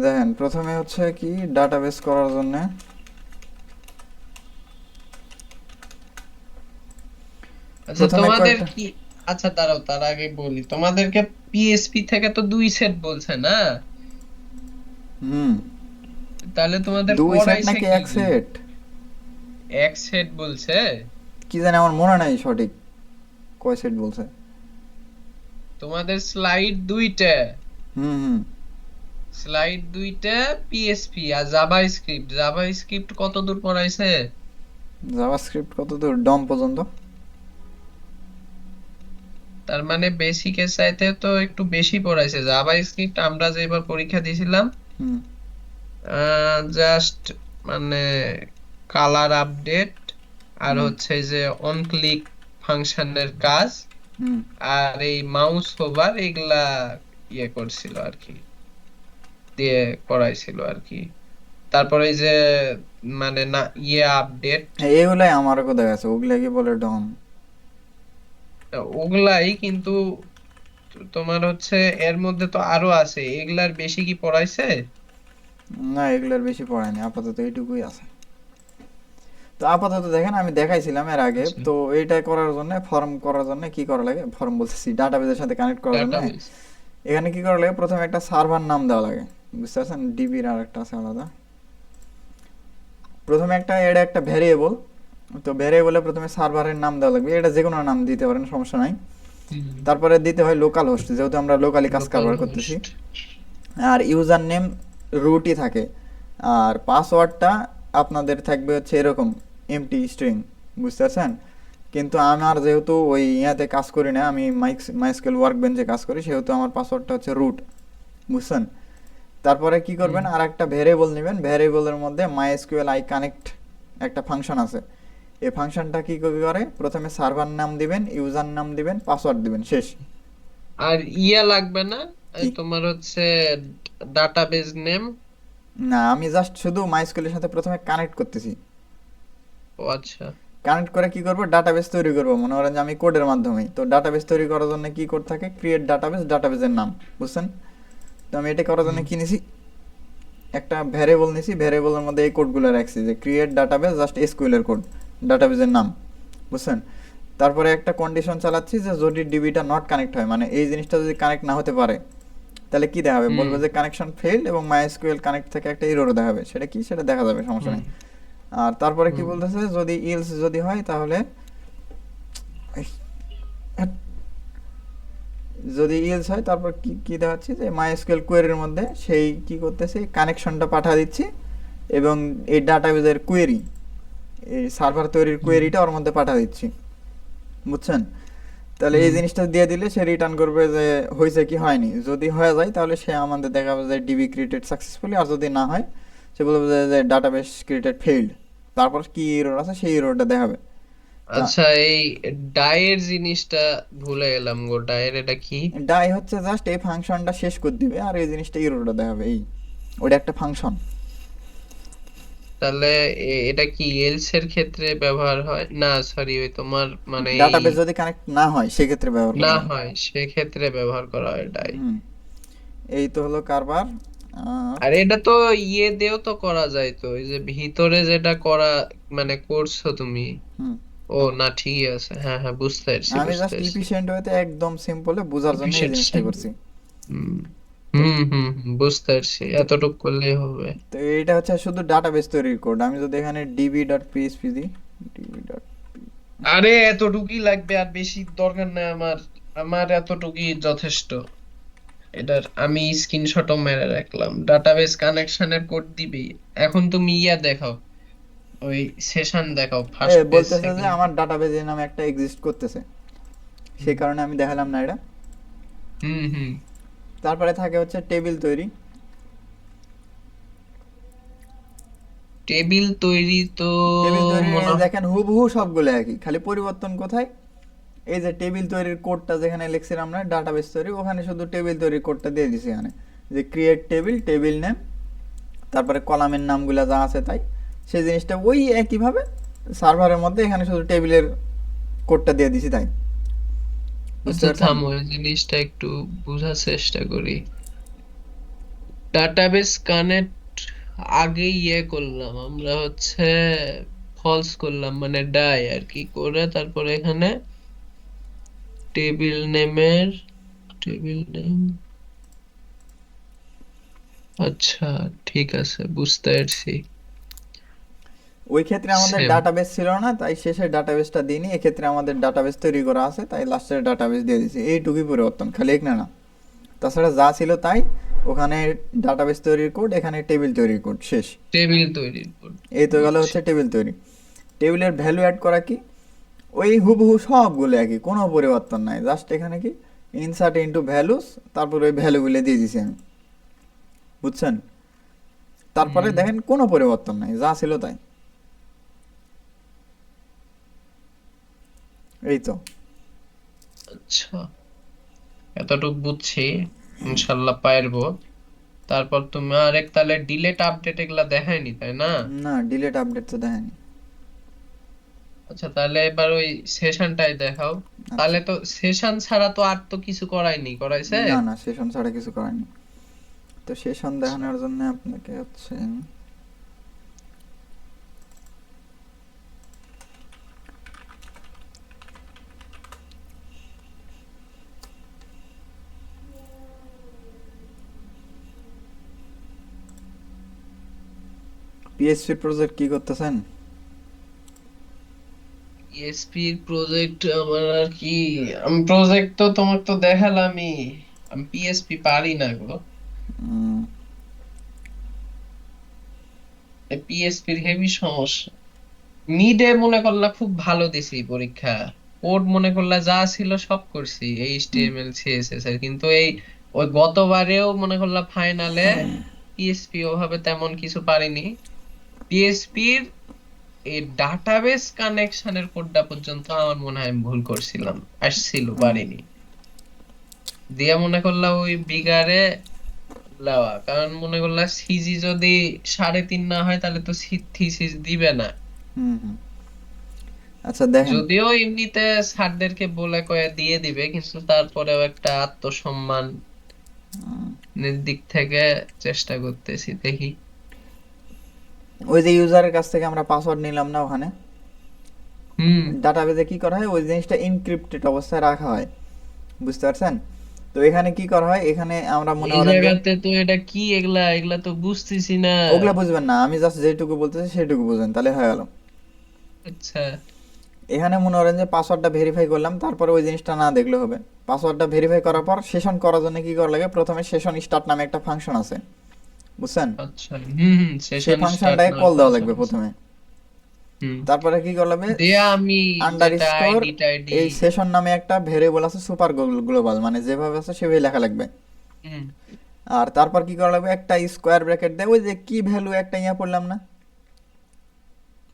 দেখেন প্রথমে হচ্ছে কি ডাটাবেস করার জন্য আচ্ছা প্রথমে তোমাদের কয়েকটা, কি, আচ্ছা দাঁড়াও তার আগে বলি, তোমাদেরকে পিএসপি থেকে তো 2 সেট বলছে না? হুম, তাহলে তোমাদের 2 সেট পড়াইছে নাকি কি? 1 সেট? 1 সেট বলছে। কি জানি, আমার মনে নাই সঠিক কয় সেট বলছে। তোমাদের স্লাইড 2টা, হুম হুম। স্লাইড 2টা পিএসপি আর জাভা স্ক্রিপ্ট, জাভা স্ক্রিপ্ট কত দূর পড়াইছে? জাভাস্ক্রিপ্ট কত দূর, ডম পর্যন্ত। তার মানে বেসিকের চাইতে তো একটু বেশি পড়াইছে। জাভা স্ক্রিপ্ট আমরা যে এবার পরীক্ষা দিয়েছিলাম, হুম জাস্ট মানে কালার আপডেট আর হুম হচ্ছে যে অন ক্লিক ফাংশনের কাজ হুম। আর এই মাউস ওভার এগুলা ইয়ে করছিল আর কি, দিয়ে করাইছিল আর কি। তারপরে এই যে মানে না ইয়ে আপডেট, হ্যাঁ, এগুলাই আমারও দেখা গেছে, ওগুলাই কি বলে ডম। ওগুলাই কিন্তু তোমার হচ্ছে এর মধ্যে তো আরো আছে, এগুলার বেশি কি পড়াইছে? না, এগুলার বেশি পড়ায়নি, আপাতত এইটুকুই আছে। তো আপাতত দেখেন, আমি দেখাইছিলাম এর আগে আচ্ছা, তো। এইটা করার জন্য, ফর্ম করার জন্য কি করা লাগে, ফর্ম বলতেছি, ডাটাবেজের সাথে কানেক্ট করার জন্য ডাটাবেস। এখানে কি করা লাগে, প্রথমে একটা সার্ভার নাম দেওয়া লাগে, বুঝতে পারছেন? ডিবির আর একটা আছে আলাদা। প্রথমে একটা, এটা একটা ভ্যারিয়েবল, তো ভ্যারিয়েবলে প্রথমে সার্ভারের নাম দেওয়া লাগবে, এটা যে কোনো নাম দিতে পারেন, সমস্যা নাই। তারপরে দিতে হয় লোকাল হোস্ট, যেহেতু আমরা লোকালি কাজ লোকাল কারবার করতেছি। হোস্ট। আর ইউজার নেম রুটই থাকে। আর পাসওয়ার্ডটা আপনাদের থাকবে হচ্ছে এরকম, এমটি স্ট্রিং, বুঝতে পারছেন? কিন্তু আমার যেহেতু ওই ইয়াতে কাজ করি না, আমি মাইস্কুয়েল ওয়ার্ক বেঞ্চে কাজ করি, সেহেতু আমার পাসওয়ার্ডটা হচ্ছে রুট, বুঝছেন? তারপরে কি করবেন, আর একটা ভ্যারিয়েবল নেবেন, ভ্যারিয়েবলের মধ্যে মাইস্কুয়েল আই কানেক্ট একটা ফাংশন আছে। এই ফাংশনটা কি করে, প্রথমে সার্ভার নাম দিবেন, ইউজার নাম দিবেন, পাসওয়ার্ড দিবেন, শেষ। আর ইয়া লাগবে না? কি? তোমার হচ্ছে ডাটাবেজ নেম? না, আমি জাস্ট শুধু মাইস্কুয়েলের সাথে প্রথমে কানেক্ট করতেছি। ও আচ্ছা। কানেক্ট করে কি করব, ডাটাবেস তৈরি করব, মনে করেন যে আমি কোডের মাধ্যমেই। তো ডাটাবেস তৈরি করার জন্য কি কোড থাকে, ক্রিয়েট ডাটাবেস, ডাটাবেসের নাম, বুঝছেন? তো আমি এটা করার জন্য হুম কি নিছি, একটা ভ্যারিয়েবল নিছি, ভ্যারিয়েবলের মধ্যে এই কোডগুলো রাখছি, যে ক্রিয়েট ডাটাবেস জাস্ট এসকিউএল এর কোড, ডাটাবেসের নাম, বুঝছেন? তারপরে একটা কন্ডিশন চালাচ্ছি যে যদি ডিবিটা নট কানেক্ট হয়, মানে এই জিনিসটা যদি কানেক্ট না হতে পারে, তাহলে কি দেখাবে, হুম বলবে যে কানেকশন ফেইল্ড, এবং মাইএসকিউএল কানেক্ট থেকে একটা এরর দেখাবে, সেটা কি, সেটা দেখা যাবে, সমস্যা হুম নেই। আর তারপরে কি হুম। বলতেছে, যদি ইলস যদি হয়, তাহলে যদি ইলস হয়, তারপর কি কি দেখাচ্ছি, যে মাইএসকিউএল কোয়েরির মধ্যে সেই কি করতেছে, কানেকশনটা পাঠা দিচ্ছি, এবং এই ডাটাবেজের কোয়েরি, এই সার্ভার তৈরির হুম। কোয়েরিটা ওর মধ্যে পাঠা দিচ্ছি, বুঝছেন? তাহলে এই হুম। জিনিসটা দিয়ে দিলে সে রিটার্ন করবে যে হয়েছে কি হয়নি। যদি হয়ে যায়, তাহলে সে আমাদের দেখাবে যে ডিবি ক্রিয়েটেড সাকসেসফুলি, আর যদি না হয়, সে বলবে যে ডাটাবেস ক্রিয়েটেড ফেইল্ড। তারপর কি এরর আছে, সেই এররটা দেখাবে। তা আচ্ছা, এই ডায়ের জিনিসটা ভুলে গেলাম গো, ডায়ের এটা কি? ডাই হচ্ছে জাস্ট এই ফাংশনটা শেষ করে দিবে, আর এই জিনিসটা এররটা দেখাবে, এই ওটা একটা ফাংশন। তাহলে এটা কি এলস এর ক্ষেত্রে ব্যবহার হয় না? সরি, ওই তোমার মানে এই ডাটাবেস যদি কানেক্ট না হয়, সেক্ষেত্রে ব্যবহার না করা হয়। হয় সেক্ষেত্রে ব্যবহার করা হয় ডাই। হুম, এই তো হলো কারবার। আর আর এটা তো ইয়ে দিয়েও তো করা যায় তো, এই যে ভিতরে যেটা করা মানে করছো তুমি। হুম, ও না, ঠিকই আছে, হ্যাঁ হ্যাঁ, বুঝতে পারছি আমি বুঝতে জাস্ট পারছি। ইফিশিয়েন্ট ওয়েতে একদম সিম্পলে বোঝার জন্য এই Efficient জিনিসটা time. করছি। হুম তো হুম হুম হুম, বুঝতে পারছি, তো এতটুকু করলেই হবে। তো এইটা হচ্ছে শুধু ডাটাবেস তৈরির কোড। আমি যদি এখানে db.php দিই, db ডট আরে এতটুকুই লাগবে, আর বেশি দরকার নাই আমার, আমার এতটুকুই যথেষ্ট। এটার আমি স্ক্রিনশটও মেরে রাখলাম, ডাটাবেস কানেকশনের কোড দিবি। এখন তুমি ইয়া দেখাও, ওই সেশন দেখাও, এ ফার্স্ট পেজ বলতেছে যে সেকেন্ড আমার পেজ। ডাটাবেস এর নামে একটা এক্সিস্ট করতেছে, সেই হুম কারণে আমি দেখালাম না এটা। হুম হুম। তারপরে থাকে হচ্ছে টেবিল তৈরি। টেবিল তৈরি তো টেবিল তৈরি মনে দেখেন হুবহু সবগুলো একই, খালি পরিবর্তন কোথায়, এই যে টেবিল তৈরির কোডটা যেখানে লিখছিলাম না, ডাটাবেস তৈরি, ওখানে শুধু টেবিল তৈরির কোডটা দিয়ে দিছি এখানে, যে ক্রিয়েট টেবিল, টেবিল নেম, তারপরে কলামের নামগুলো যা আছে তাই, সেই জিনিসটা ওই একইভাবে সার্ভারের মধ্যে এখানে শুধু টেবিলের কোডটা দিয়ে দিছি তাই, বুঝতে আচ্ছা পারছেন? থামো, এই জিনিসটা একটু বোঝার চেষ্টা করি। ডাটাবেস কানেক্ট আগে ইয়ে করলাম আমরা হচ্ছে, ফলস করলাম মানে ডাই আর কি করে, তারপরে এখানে টেবিল নেমের টেবিল নেম, আচ্ছা ঠিক আছে, বুঝতে পারছি। ওই ক্ষেত্রে আমাদের সেম। ডাটাবেস ছিল না, তাই শেষের ডাটাবেসটা দিইনি। এক্ষেত্রে আমাদের ডাটাবেস তৈরি করা আছে, তাই লাস্টের ডাটাবেস দিয়ে দিয়েছি। এইটুকুই পরিবর্তন, খালি এখানে না। তাছাড়া যা ছিল তাই। ওখানে ডাটাবেস তৈরির কোড, এখানে টেবিল তৈরির কোড, শেষ। টেবিল তৈরির পর এই তো গেল বুঝছি। হচ্ছে টেবিল তৈরি। টেবিলের ভ্যালু অ্যাড করা কি, ওই হুবহু সবগুলো একই, কোনো পরিবর্তন নাই। জাস্ট এখানে কি ইনসার্ট ইনটু ভ্যালুস, তারপর ওই ভ্যালুগুলো দিয়ে দিছি আমি, বুঝছেন? তারপরে হুম, দেখেন কোনো পরিবর্তন নাই, যা ছিল তাই। এই তো। আচ্ছা এতটুকু বুঝছি, ইনশাল্লাহ পারবো। তারপর তুমি আরেক তাহলে ডিলেট আপডেট এগুলা দেখায়নি তাই না? না, ডিলেট আপডেট তো দেখেনি। আচ্ছা তাহলে এবার ওই সেশনটাই দেখাও। আচ্ছা, তাহলে তো সেশন ছাড়া তো আর তো কিছু করায়নি, করাইছে? না না, সেশন ছাড়া কিছু করেনি। তো সেশন আচ্ছা, দেখানোর জন্য আপনাকে হচ্ছে পিএইচপি প্রজেক্ট কি করতেছেন? ইএসপির প্রজেক্ট আমার আর কি, আমি প্রজেক্ট তো তোমাকে তো দেখালামই, আমি পিএসপি পারি না গো। উম, পিএসপির হেভি সমস্যা। মিডে মনে করলা খুব ভালো দিছি পরীক্ষা, কোড মনে করলা যা ছিল সব করছি, হুম, এইচটিএমএল সিএসএস এর, কিন্তু এই ওই গতবারেও মনে করলা ফাইনালে পিএসপি ওভাবে তেমন কিছু পারিনি। পিএসপির এই ডাটাবেস কানেকশনের কোডটা পর্যন্ত আমার মনে হয় আমি ভুল করছিলাম, আসছিল হুম, পারিনি। দিয়ে মনে করলাম ওই বিগারে লাওয়া, কারণ মনে করলাম সিজি যদি 3.5 না হয় তাহলে তো থিসিস দিবে না। হুম, হুম। আচ্ছা দেখেন। যদিও এমনিতে স্যারদেরকে বলে কয়ে দিয়ে দিবে, কিন্তু তারপরেও একটা আত্মসম্মান দিক থেকে চেষ্টা করতেছি, দেখি। ওই যে ইউজারের কাছ থেকে আমরা পাসওয়ার্ড নিলাম না ওখানে, হুম। ডাটাবেজে কি করা হয়, ওই জিনিসটা ইনক্রিপ্টেড অবস্থায় রাখা হয়, বুঝতে পারছেন? তো এখানে কি করা হয়, এখানে আমরা মনে এই করেন যে জায়গাতে তো এটা কি, এগুলা এগুলা তো বুঝতেছি না। ওগুলা বুঝবেন না, আমি জাস্ট যেটুকু বলতেছি সেটুকু বুঝেন, তাহলে হয়ে গেল। আচ্ছা। এখানে মনে করেন যে পাসওয়ার্ডটা ভেরিফাই করলাম, তারপরে ওই জিনিসটা না দেখলে হবে। পাসওয়ার্ডটা ভেরিফাই করার পর সেশন করার জন্য কি করা লাগে, প্রথমে সেশন স্টার্ট নামে একটা ফাংশন আছে, বুঝছেন? আচ্ছা, হুম হুম, সেই সেশন স্টার্ট ফাংশনটাকে নামে কল দেওয়া ফাংশন লাগবে আছে। প্রথমে। হুম। তারপরে কি করা লাগবে, দিয়ে আমি আন্ডার যেটা স্কোর আইডি টাইডি। এই সেশন নামে একটা ভেরিয়েবল আছে, সুপার গ্লোবাল, মানে যেভাবে আছে সেভাবে লেখা লাগবে। হুম। আর তারপর কি করা লাগবে, একটা স্কোয়ার ব্র্যাকেট দেয়, ওই যে কি ভ্যালু একটা ইয়া পড়লাম না,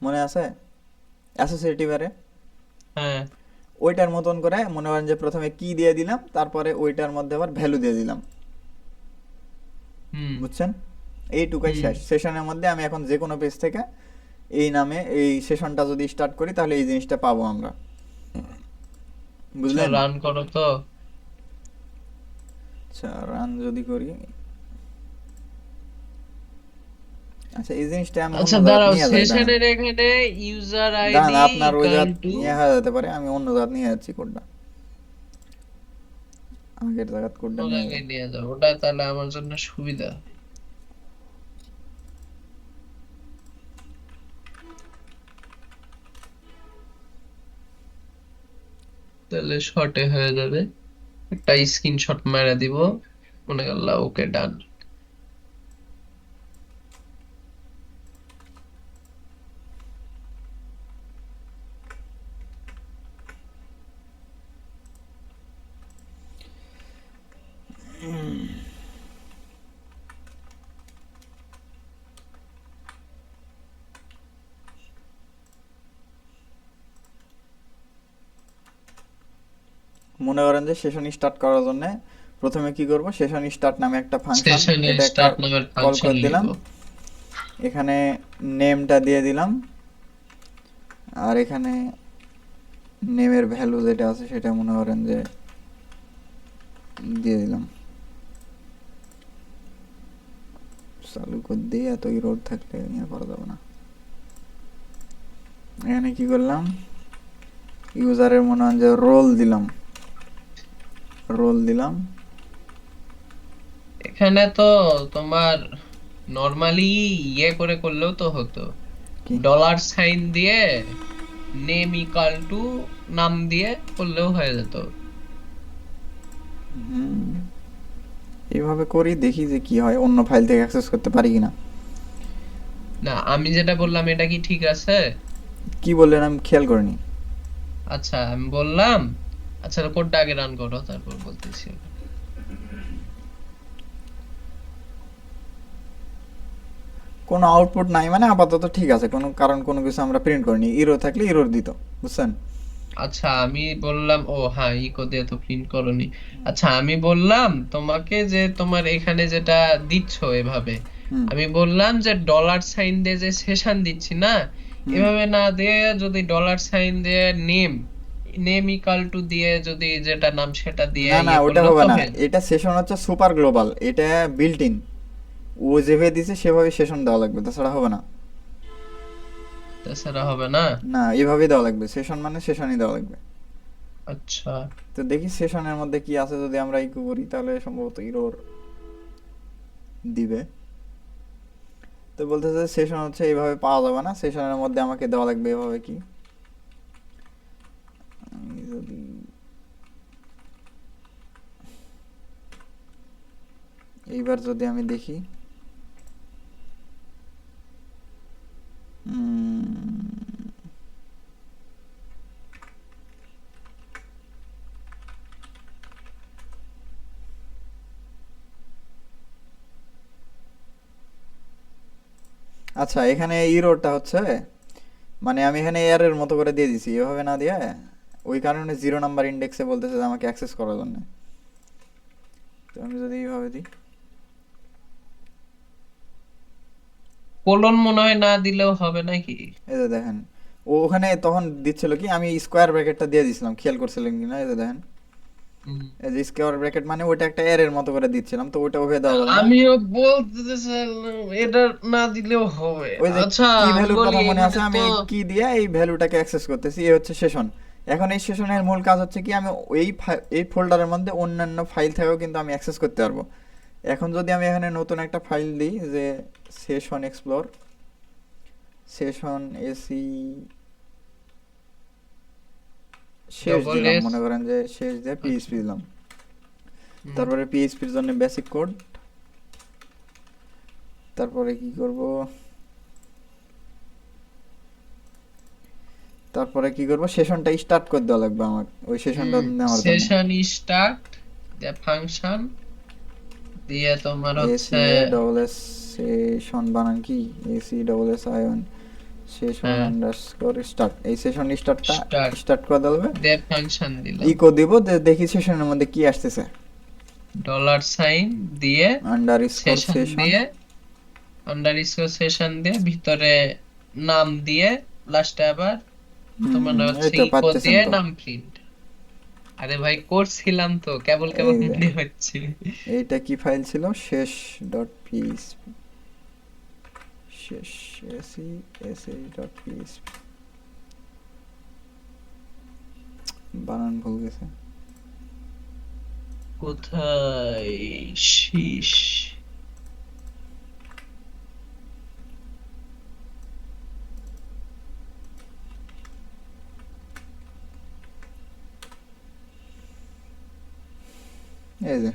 মনে আছে, অ্যাসোসিয়েটিভ আরে, হ্যাঁ। ওইটার মতন করে মনে করেন যে প্রথমে কি দিয়ে দিলাম, তারপরে ওইটার মধ্যে আবার ভ্যালু দিয়ে দিলাম, হুম। বুঝছেন? এইটুকাই হুম। শেষ। সেশনের মধ্যে আমি এখন যে কোনো পেজ থেকে এই নামে এই সেশনটা যদি স্টার্ট করি, তাহলে এই জিনিসটা পাবো আমরা, আচ্ছা বুঝলেন? রান করো তো। আচ্ছা, রান যদি করি, আচ্ছা এই জিনিসটা আমি অন্য আচ্ছা জায়গায় দাঁড়াও, নিয়ে যাই, দাঁড়ান। সেশনের এখানে ইউজার দাঁড়ান, আইডি আপনার ওই ইকুয়াল জায়গা টু, ইয়ে হয়ে যেতে পারে, আমি অন্য জায়গা নিয়ে যাচ্ছি কোডটা, আগের জায়গার কোডটা নিয়ে জায়গায় যাই। নিয়ে যাও, ওটা তাহলে আমার জন্য সুবিধা। তাহলে শর্টে হয়ে যাবে, একটা স্ক্রিনশট মেরে দিব, মনে করলা ওকে ডান। মনে করেন যে সেশন স্টার্ট করার জন্য প্রথমে কি করব, সেশন স্টার্ট নামে একটা ফাংশন, সেশনে এটা স্টার্ট নামের কল ফাংশন করে দিলাম। লিখবো। এখানে নেমটা দিয়ে দিলাম, আর এখানে নেমের ভ্যালু যেটা আছে সেটা মনে করেন যে দিয়ে দিলাম। চালু করে দিয়ে এত রোড থাকলে ইয়ে করা যাবে না। এখানে কি করলাম, ইউজারের মনে হয় যে রোল দিলাম, রোল দিলাম। এখানে তো তোমার নরমালি ইয়ে করে করলেও তো হতো, কি? ডলার সাইন দিয়ে নেম ইকাল টু নাম দিয়ে করলেও হয়ে যেত। হুম, এইভাবে করি, দেখি যে কি হয়, অন্য ফাইল থেকে অ্যাক্সেস করতে পারি কিনা। না আমি যেটা বললাম এটা কি ঠিক আছে? কি বললেন আমি খেয়াল করিনি। আচ্ছা আমি বললাম, আচ্ছা কোডটা আগে রান করো তারপর বলতেছি। কোনো আউটপুট নাই মানে আপাতত ঠিক আছে, কোনো কারণ কোনো কিছু আমরা প্রিন্ট করিনি, ইরো থাকলে ইরোর দিত, বুঝছেন? আচ্ছা আমি বললাম, ও হ্যাঁ ইকো দিয়ে তো প্রিন্ট করনি। আচ্ছা আমি বললাম তোমাকে যে তোমার এখানে যেটা দিচ্ছ এভাবে, হুম। আমি বললাম যে ডলার সাইন দিয়ে যে সেশন দিচ্ছি না, হুম। এভাবে না দিয়ে যদি ডলার সাইন দিয়ে নেম নেম ইকাল টু দিয়ে যদি যেটা নাম সেটা দিয়ে না না, ইয়ে ওটা করলে হবে তো না, হয়ে যেত। এটা সেশন হচ্ছে সুপার গ্লোবাল, এটা বিল্ট ইন, ও যেভাবে দিছে সেভাবে সেশন দেওয়া লাগবে, তাছাড়া হবে না। তাছাড়া হবে না। না, এভাবেই দেওয়া লাগবে, সেশন মানে সেশনই দেওয়া লাগবে। আচ্ছা তো দেখি সেশনের মধ্যে কি আছে, যদি আমরা ইকো করি তাহলে সম্ভবত ইরোর দিবে। তো বলতেছে সেশন হচ্ছে এইভাবে পাওয়া যাবে না, সেশনের মধ্যে আমাকে দেওয়া লাগবে এভাবে। কি আমি যদি এইবার যদি আমি দেখি, আচ্ছা এখানে ইরোরটা হচ্ছে, মানে আমি এখানে এর মতো করে দিয়ে দিছি, এভাবে না দিয়ে ওই কারণে 0 নাম্বার ইন্ডেক্সে বলতেছে যে আমাকে অ্যাক্সেস করার জন্য। তো আমি যদি এইভাবে দিই, কোলন মনে হয় না দিলেও হবে নাকি? এই যে দেখেন, ও ওখানে তখন দিচ্ছিল কি, আমি স্কোয়ার ব্র্যাকেটটা দিয়ে দিছিলাম, খেয়াল করছিলেন কিনা, এই যে দেখেন, হুম। এই যে স্কোয়ার ব্র্যাকেট মানে ওইটা একটা এর মতো করে দিচ্ছিলাম, তো ওইটা ওভাবে দেওয়া যাবে না। আমিও বলতে চাইলাম এটা না দিলেও হবে। ওই যে আচ্ছা কি আমি ভ্যালুর বলি কথা মনে আছে, এখানে তো আমি কি দিয়ে এই ভ্যালুটাকে অ্যাক্সেস করতেছি, এই হচ্ছে সেশন। এখন এই সেশনের মূল কাজ হচ্ছে কি, আমি এই ফোল্ডারের মধ্যে অন্যান্য ফাইল থেকেও কিন্তু আমি অ্যাক্সেস করতে পারবো। এখন যদি আমি এখানে নতুন একটা ফাইল দিই, যে সেশন এক্সপ্লোর, সেশন এসি শেষ ডবল দিলাম, এস। মনে করেন যে শেষ দিয়ে আচ্ছা। পিএইচপি দিলাম। হুম। তারপরে পিএইচপির জন্য বেসিক কোড, তারপরে কি করব, তারপরে কি করব, সেশনটা স্টার্ট করে দেওয়া লাগবে আমার, ওই সেশনটা নেওয়ার জন্য। সেশন স্টার্ট দিয়ে ফাংশন দিয়ে তোমার এসি হচ্ছে, এ ডবল এস, সেশন বানান কি, এসি ডবল এস আইওন, সেশন হ্যাঁ আন্ডারস্কোর স্টার্ট, এই সেশন স্টার্টটা স্টার্ট স্টার্ট করে দেওয়া লাগবে। দিয়ে ফাংশন দিলাম, ইকো দিব, দেখি সেশনের মধ্যে কি আসতেছে, ডলার সাইন দিয়ে আন্ডারস্কোর সেশন সেশন। দিয়ে আন্ডারস্কোর সেশন দিয়ে ভিতরে নাম দিয়ে লাস্টে আবার তোমার এই হচ্ছে তো ইকো পারতেছেন দিয়ে তো। নাম প্রিন্ট। আরে ভাই করছিলাম তো, কেবল কেবল এই যে মনে হচ্ছে। এইটা কি ফাইল ছিল, শেষ ডট পিএইচপি, শেষ এসি এসি ডট পিএইচপি, বানান ভুল গেছে। কোথায় শীষ? এই যে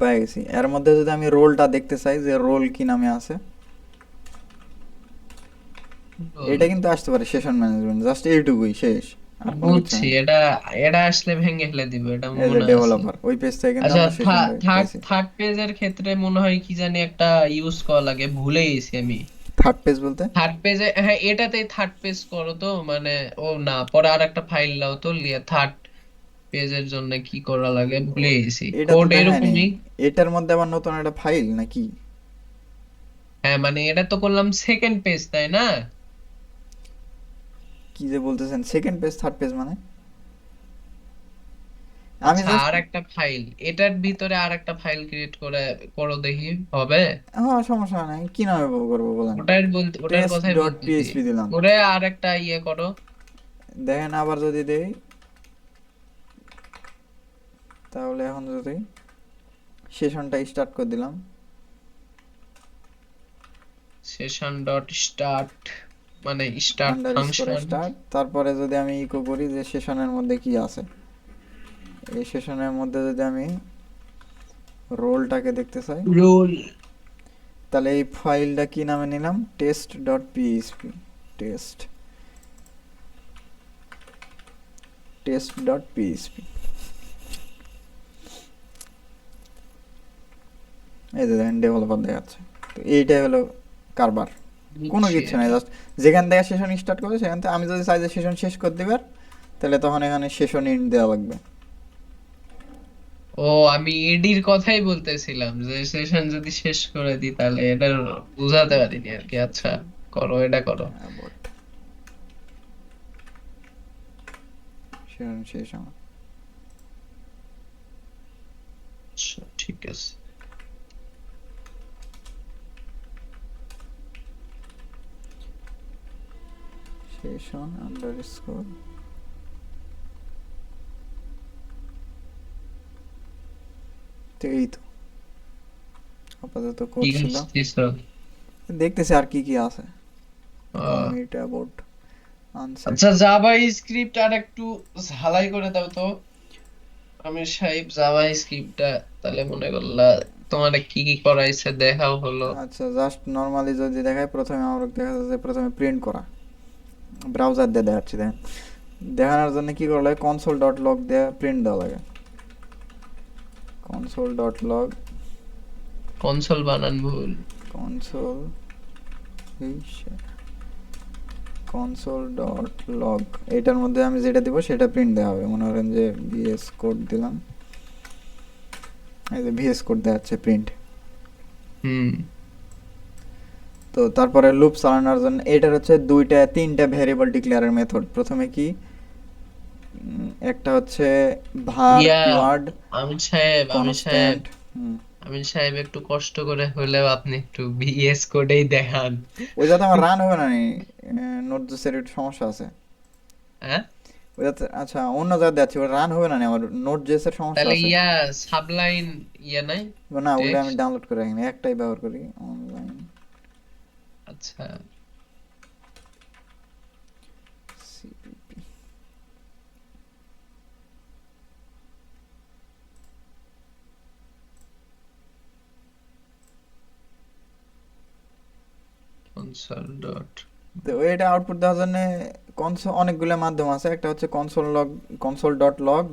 পেয়ে গেছি। এর মধ্যে যদি আমি রোলটা দেখতে চাই, যে রোল কি নামে আছে, রোল। এটা কিন্তু আসতে পারে সেশন ম্যানেজমেন্ট, জাস্ট এইটুকুই, শেষ, আর কোনো কিছু বুঝছি, নেই। এটা এটা আসলে ভেঙে ফেলে দিবে, এটা এই যে মনে আছে। ডেভেলপার, ওই পেজ থেকে কিন্তু আচ্ছা আমরা সেশনটা থার্ড পাইছি। থার্ড পেজের ক্ষেত্রে মনে হয় কি জানি একটা ইউজ করা লাগে, ভুলে গেছি আমি। থার্ড পেজ বলতে? থার্ড পেজে, হ্যাঁ এটাতেই থার্ড পেজ করো তো, মানে ও না পরে আর একটা ফাইল দাও তো, লিয়ে থার্ড পেজের জন্য কি করা লাগে ভুলে গেছি, এটা তো কোড দেখায়নি, এরকমই। এটার মধ্যে আবার নতুন একটা ফাইল নাকি? হ্যাঁ মানে এটা তো করলাম সেকেন্ড পেজ তাই না? কি যে বলতেছেন, সেকেন্ড পেজ থার্ড পেজ মানে? আমি আচ্ছা জাস্ট, আর একটা ফাইল, এটার ভিতরে আর একটা ফাইল ক্রিয়েট করে করো দেখি হবে। হ্যাঁ সমস্যা নাই, কি নামে করবো বলেন? ওটার টেস্ট কথাই ডট বলতেছি। পিএইচপি দিলাম, ওরে আর একটা ইয়ে করো। দেখেন আবার যদি দেই, তাহলে এখন যদি সেশনটা স্টার্ট করে দিলাম, সেশন ডট স্টার্ট মানে স্টার্ট আন্ডারস্কোর ফাংশন। স্টার্ট, তারপরে যদি আমি ইকো করি যে সেশনের মধ্যে কি আছে, এই সেশনের মধ্যে যদি আমি রোলটাকে দেখতে চাই, রোল। তাহলে এই ফাইলটা কি নামে নিলাম, test dot PHP, test test dot PHP. এই যে দেখেন ডেভেলপার দেখাচ্ছে। তো এইটাই হলো কারবার, কোনো কিছু নাই, জাস্ট যেখান থেকে সেশন স্টার্ট করে সেখান থেকে আমি যদি চাই যে সেশন শেষ করে দিবার, তাহলে তখন এখানে সেশন ইন্ট দেওয়া লাগবে। ও, আমি এডির কথাই বলতেছিলাম যে সেশন যদি শেষ করে দিই তাহলে এটা বুঝাতে পারিনি আর কি। আচ্ছা, করো, এটা করো। About সেশন শেষ আমার। আচ্ছা, ঠিক আছে। সেশন আন্ডারস্কোর তো এই তো আপাতত কি করছিল, বুঝতেছো? দেখতেছি আর কি কি আছে। আহ, কমিট অ্যাবাউট আনসেট। আচ্ছা, জাভা স্ক্রিপ্ট আর একটু ঝালাই করে দাও তো আমি সাহেব, জাভা স্ক্রিপ্টটা। তাহলে মনে করলা তোমার কি কি করাইছে দেখাও হলো। আচ্ছা, জাস্ট নর্মালি যদি দেখায়, প্রথমে আমার দেখা যাচ্ছে যে প্রথমে প্রিন্ট করা, ব্রাউজার দিয়ে দেখাচ্ছি। দেখেন, দেখানোর জন্য কি করা লাগে, কনসোল ডট লগ দিয়ে প্রিন্ট দেওয়া লাগে, কনসোল ডট লগ, কনসোল বানান ভুল। কনসোল কনসোল ডট লগ, এটার মধ্যে আমি যেটা দিব সেটা প্রিন্ট দেওয়া হবে। মনে করেন যে ভিএস কোড দিলাম, এই যে ভিএস কোড দেখাচ্ছে প্রিন্ট। হুম। তো তারপরে লুপ চালানোর জন্য এটার হচ্ছে তিনটা ভ্যারিয়েবল ডিক্লেয়ারের মেথড। প্রথমে কি, একটা হচ্ছে var ইয়া, কিওয়ার্ড আমি সাহেব কনস্ট্যান্ট। আমি সাহেব একটু কষ্ট করে হলেও আপনি একটু ভিএস কোডেই দেখান। ওইটাতে আমার রান হবে না, নোট জেসের একটু সমস্যা আছে হ্যাঁ, ওইটাতে। আচ্ছা, অন্য জায়গায় যাচ্ছি, ওটা রান হবে না, আমার নোট জেসের সমস্যা তাহলে আছে। ইয়া সাবলাইন নাই না, ওইটা আমি টেক্সট। ডাউনলোড করে রাখিনি, একটাই ব্যবহার করি, অনলাইন আচ্ছা, সিপিপি। Console dot. তো এটা আউটপুট দেওয়ার জন্য কনসোল অনেকগুলো মাধ্যম আছে। একটা হচ্ছে console dot log,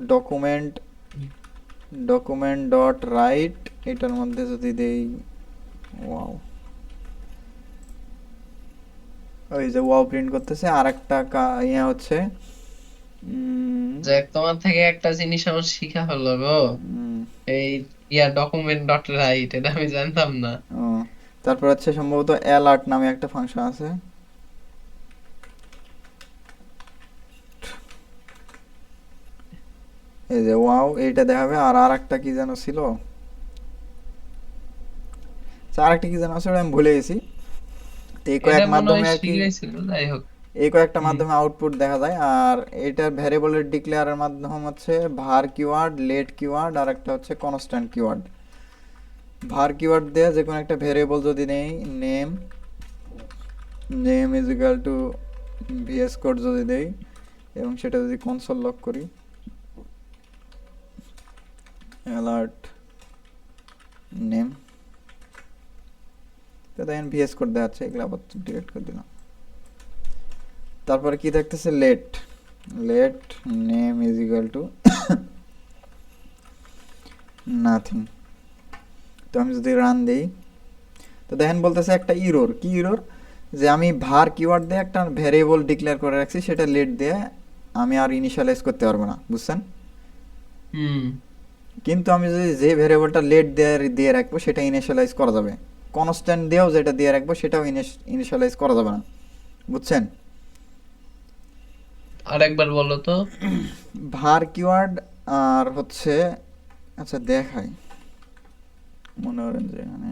document dot right, এটার মধ্যে যদি দেই ওয়াও, ওই যে ওয়াও প্রিন্ট করতেছে। আর একটা ইয়ে হচ্ছে যাক, তোমার থেকে একটা জিনিস আমার শিখা হলো গো। এই ডকুমেন্ট ডট রাইট, এটা আমি জানতাম না। তারপর হচ্ছে সম্ভবত অ্যালার্ট নামে একটা ফাংশন আছে। এই যে ওয়াও, এইটা দেখাবে। আর একটা কি যেন ছিল, আর একটা কি যেন আছে, ওটা আমি ভুলে গেছি। তো এই এটা কয়েক মনে হয় মাধ্যমে আর কি, শিখাইছিল, যাই হোক। এই কয়েকটা হুম। মাধ্যমে আউটপুট দেখা যায়। আর এটার ভ্যারিয়েবলের ডিক্লেয়ারের মাধ্যম হচ্ছে var কিওয়ার্ড, লেট কিওয়ার্ড, আর একটা হচ্ছে কনস্ট্যান্ট কিওয়ার্ড। var কিওয়ার্ড দিয়ে যে কোনো একটা ভ্যারিয়েবল যদি নেই, name is equal to VS code যদি দেই, এবং সেটা যদি কনসোল লক করি, অ্যালার্ট নেম, তো দেখেন ভিএস কোড দেখাচ্ছে। এগুলো আবার ডিলিট করে দিলাম। তারপরে কি থাকতেছে, let name is equal to nothing. তো আমি যদি রান দেই, তো দেখেন বলতেছে একটা ইরোর। কি ইরোর, যে আমি var কিওয়ার্ড দিয়ে একটা ভ্যারিয়েবল ডিক্লেয়ার করে রাখছি, সেটা লেট দিয়ে আমি আর ইনিশিয়ালাইজ করতে পারবো না, বুঝছেন? হুম। কিন্তু আমি যদি যে ভ্যারিয়েবলটা লেট দিয়ে রাখবো সেটা ইনিশিয়ালাইজ করা যাবে। কনস্ট্যান্ট দিয়েও যেটা দিয়ে রাখবো সেটাও ইনিশিয়ালাইজ করা যাবে না, বুঝছেন? আরেকবার বলো তো। var কিওয়ার্ড আর হচ্ছে, আচ্ছা দেখাই, মনে করেন যে এখানে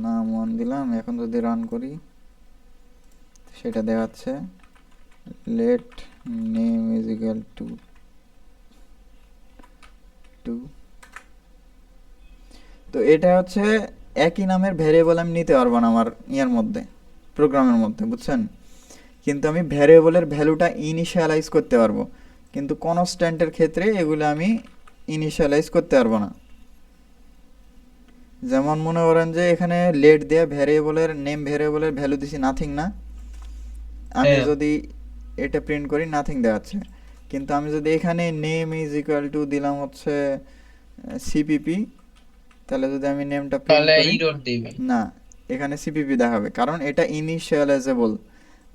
নাম ওয়ান দিলাম। এখন যদি রান করি, সেটা দেখাচ্ছে let name is equal to two. তো এটা হচ্ছে একই নামের ভ্যারিয়েবল আমি নিতে পারবো না আমার ইয়ার মধ্যে, প্রোগ্রামের মধ্যে, বুঝছেন? কিন্তু আমি ভ্যারিয়েবলের ভ্যালুটা ইনিশিয়ালাইজ করতে পারবো, কিন্তু কনস্ট্যান্টের ক্ষেত্রে এগুলো আমি ইনিশিয়ালাইজ করতে পারবো না। যেমন মনে করেন যে এখানে লেট দেয়া ভ্যারিয়েবলের নেম ভ্যারিয়েবলের ভ্যালু দিছি নাথিং না, আমি হ্যাঁ, যদি এটা প্রিন্ট করি নাথিং দেখাচ্ছে। কিন্তু আমি যদি এখানে নেম ইজ ইকুয়াল টু দিলাম হচ্ছে সিপিপি, তাহলে যদি আমি নেমটা প্রিন্ট তাহলে করি, ইরর দিবে। না, এখানে সিপিপি দেখাবে, কারণ এটা ইনিশিয়ালাইজেবল,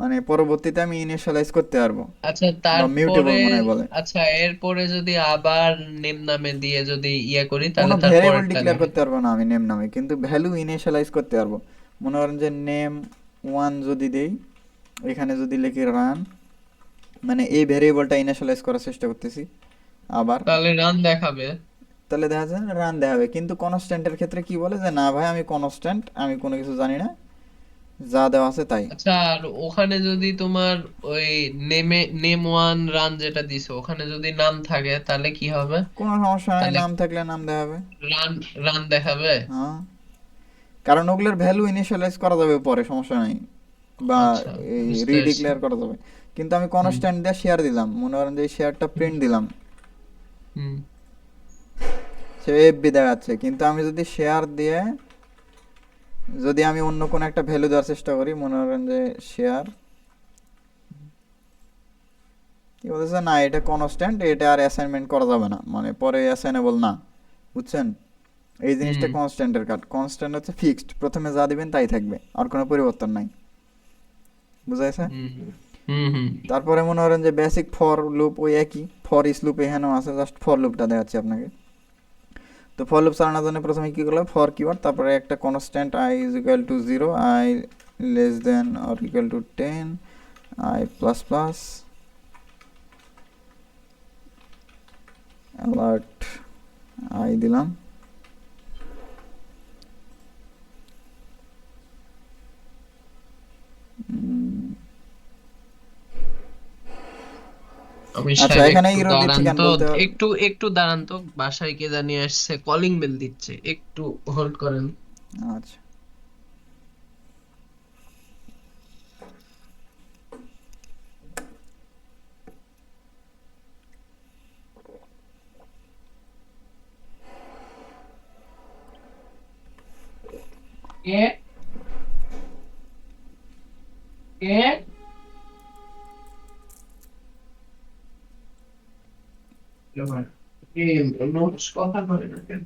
মানে পরবর্তীতে আমি ইনিশিয়ালাইজ করতে পারবো, আচ্ছা বা তারপরে, মিউটেবল মনে হয় বলে। আচ্ছা এরপরে যদি আবার নেম নামে দিয়ে যদি ইয়ে করি কোনো তাহলে ভ্যারিয়েবল তারপরেরটা ডিক্লেয়ার দেখে। করতে পারবো না আমি নেম নামে, কিন্তু ভ্যালু ইনিশিয়ালাইজ করতে পারবো। মনে করেন যে নেম ওয়ান যদি দেই, এখানে যদি লিখি রান, মানে এই ভ্যারিয়েবলটা ইনিশিয়ালাইজ করার চেষ্টা করতেছি আবার, তাহলে রান দেখাবে। তাহলে দেখা যায় রান দেখাবে। কিন্তু কনস্ট্যান্টের ক্ষেত্রে কি বলে যে না ভাই আমি কনস্ট্যান্ট, আমি কোনো কিছু জানি না, যা দেওয়া আছে তাই। আচ্ছা আর ওখানে যদি তোমার ওই নেম ওয়ান রান যেটা দিছো ওখানে যদি নাম থাকে তাহলে কি হবে? কোনো সমস্যা নাই, তাহলে নাম থাকলে নাম দেখাবে। রান রান দেখাবে। হ্যাঁ, কারণ ওগুলোর ভ্যালু ইনিশিয়ালাইজ করা যাবে পরে, সমস্যা নাই, বা আচ্ছা, এই বুঝতে পারছি। রিডিক্লেয়ার করা যাবে। কিন্তু আমি হুম কনস্ট্যান্ট দিয়ে শেয়ার দিলাম, মনে করেন যে এই শেয়ারটা হুম প্রিন্ট দিলাম, হুম সে এফবি দেখাচ্ছে। কিন্তু আমি যদি শেয়ার দিয়ে, যদি আমি অন্য কোনো একটা ভ্যালু দেওয়ার চেষ্টা করি, মনে করেন যে শেয়ার, কি বলতেছে না এটা কনস্ট্যান্ট, এটা আর অ্যাসাইনমেন্ট করা যাবে না, মানে পরে অ্যাসাইনেবল না, বুঝছেন? এই জিনিসটা হুম কনস্ট্যান্টের কাট, কনস্ট্যান্ট হচ্ছে ফিক্সড, প্রথমে যা দিবেন তাই থাকবে, আর কোনো পরিবর্তন নাই, বুঝাইছে? হুম হুম হুম তারপরে মনে করেন যে বেসিক ফর লুপ ওই একই, ফর ইস লুপ এখানেও আছে, জাস্ট ফর লুপটা দেখাচ্ছি আপনাকে। তো ফর লুপ চালানোর জন্য প্রথমে কী করলাম, ফর কিওয়ার্ড, তারপরে একটা constant I is equal to 0, I less than or equal to 10, I plus plus alert I দিলাম। আমি আচ্ছা, সাহেব এখানে একটু ইরো দিচ্ছি দাঁড়ান কেন তো, বলতে একটু একটু দাঁড়ান তো, বাসায় কে জানি আসছে, কলিং বেল দিচ্ছে, একটু হোল্ড করেন। আচ্ছা, কে কে নোটস কথা বলে না কেন?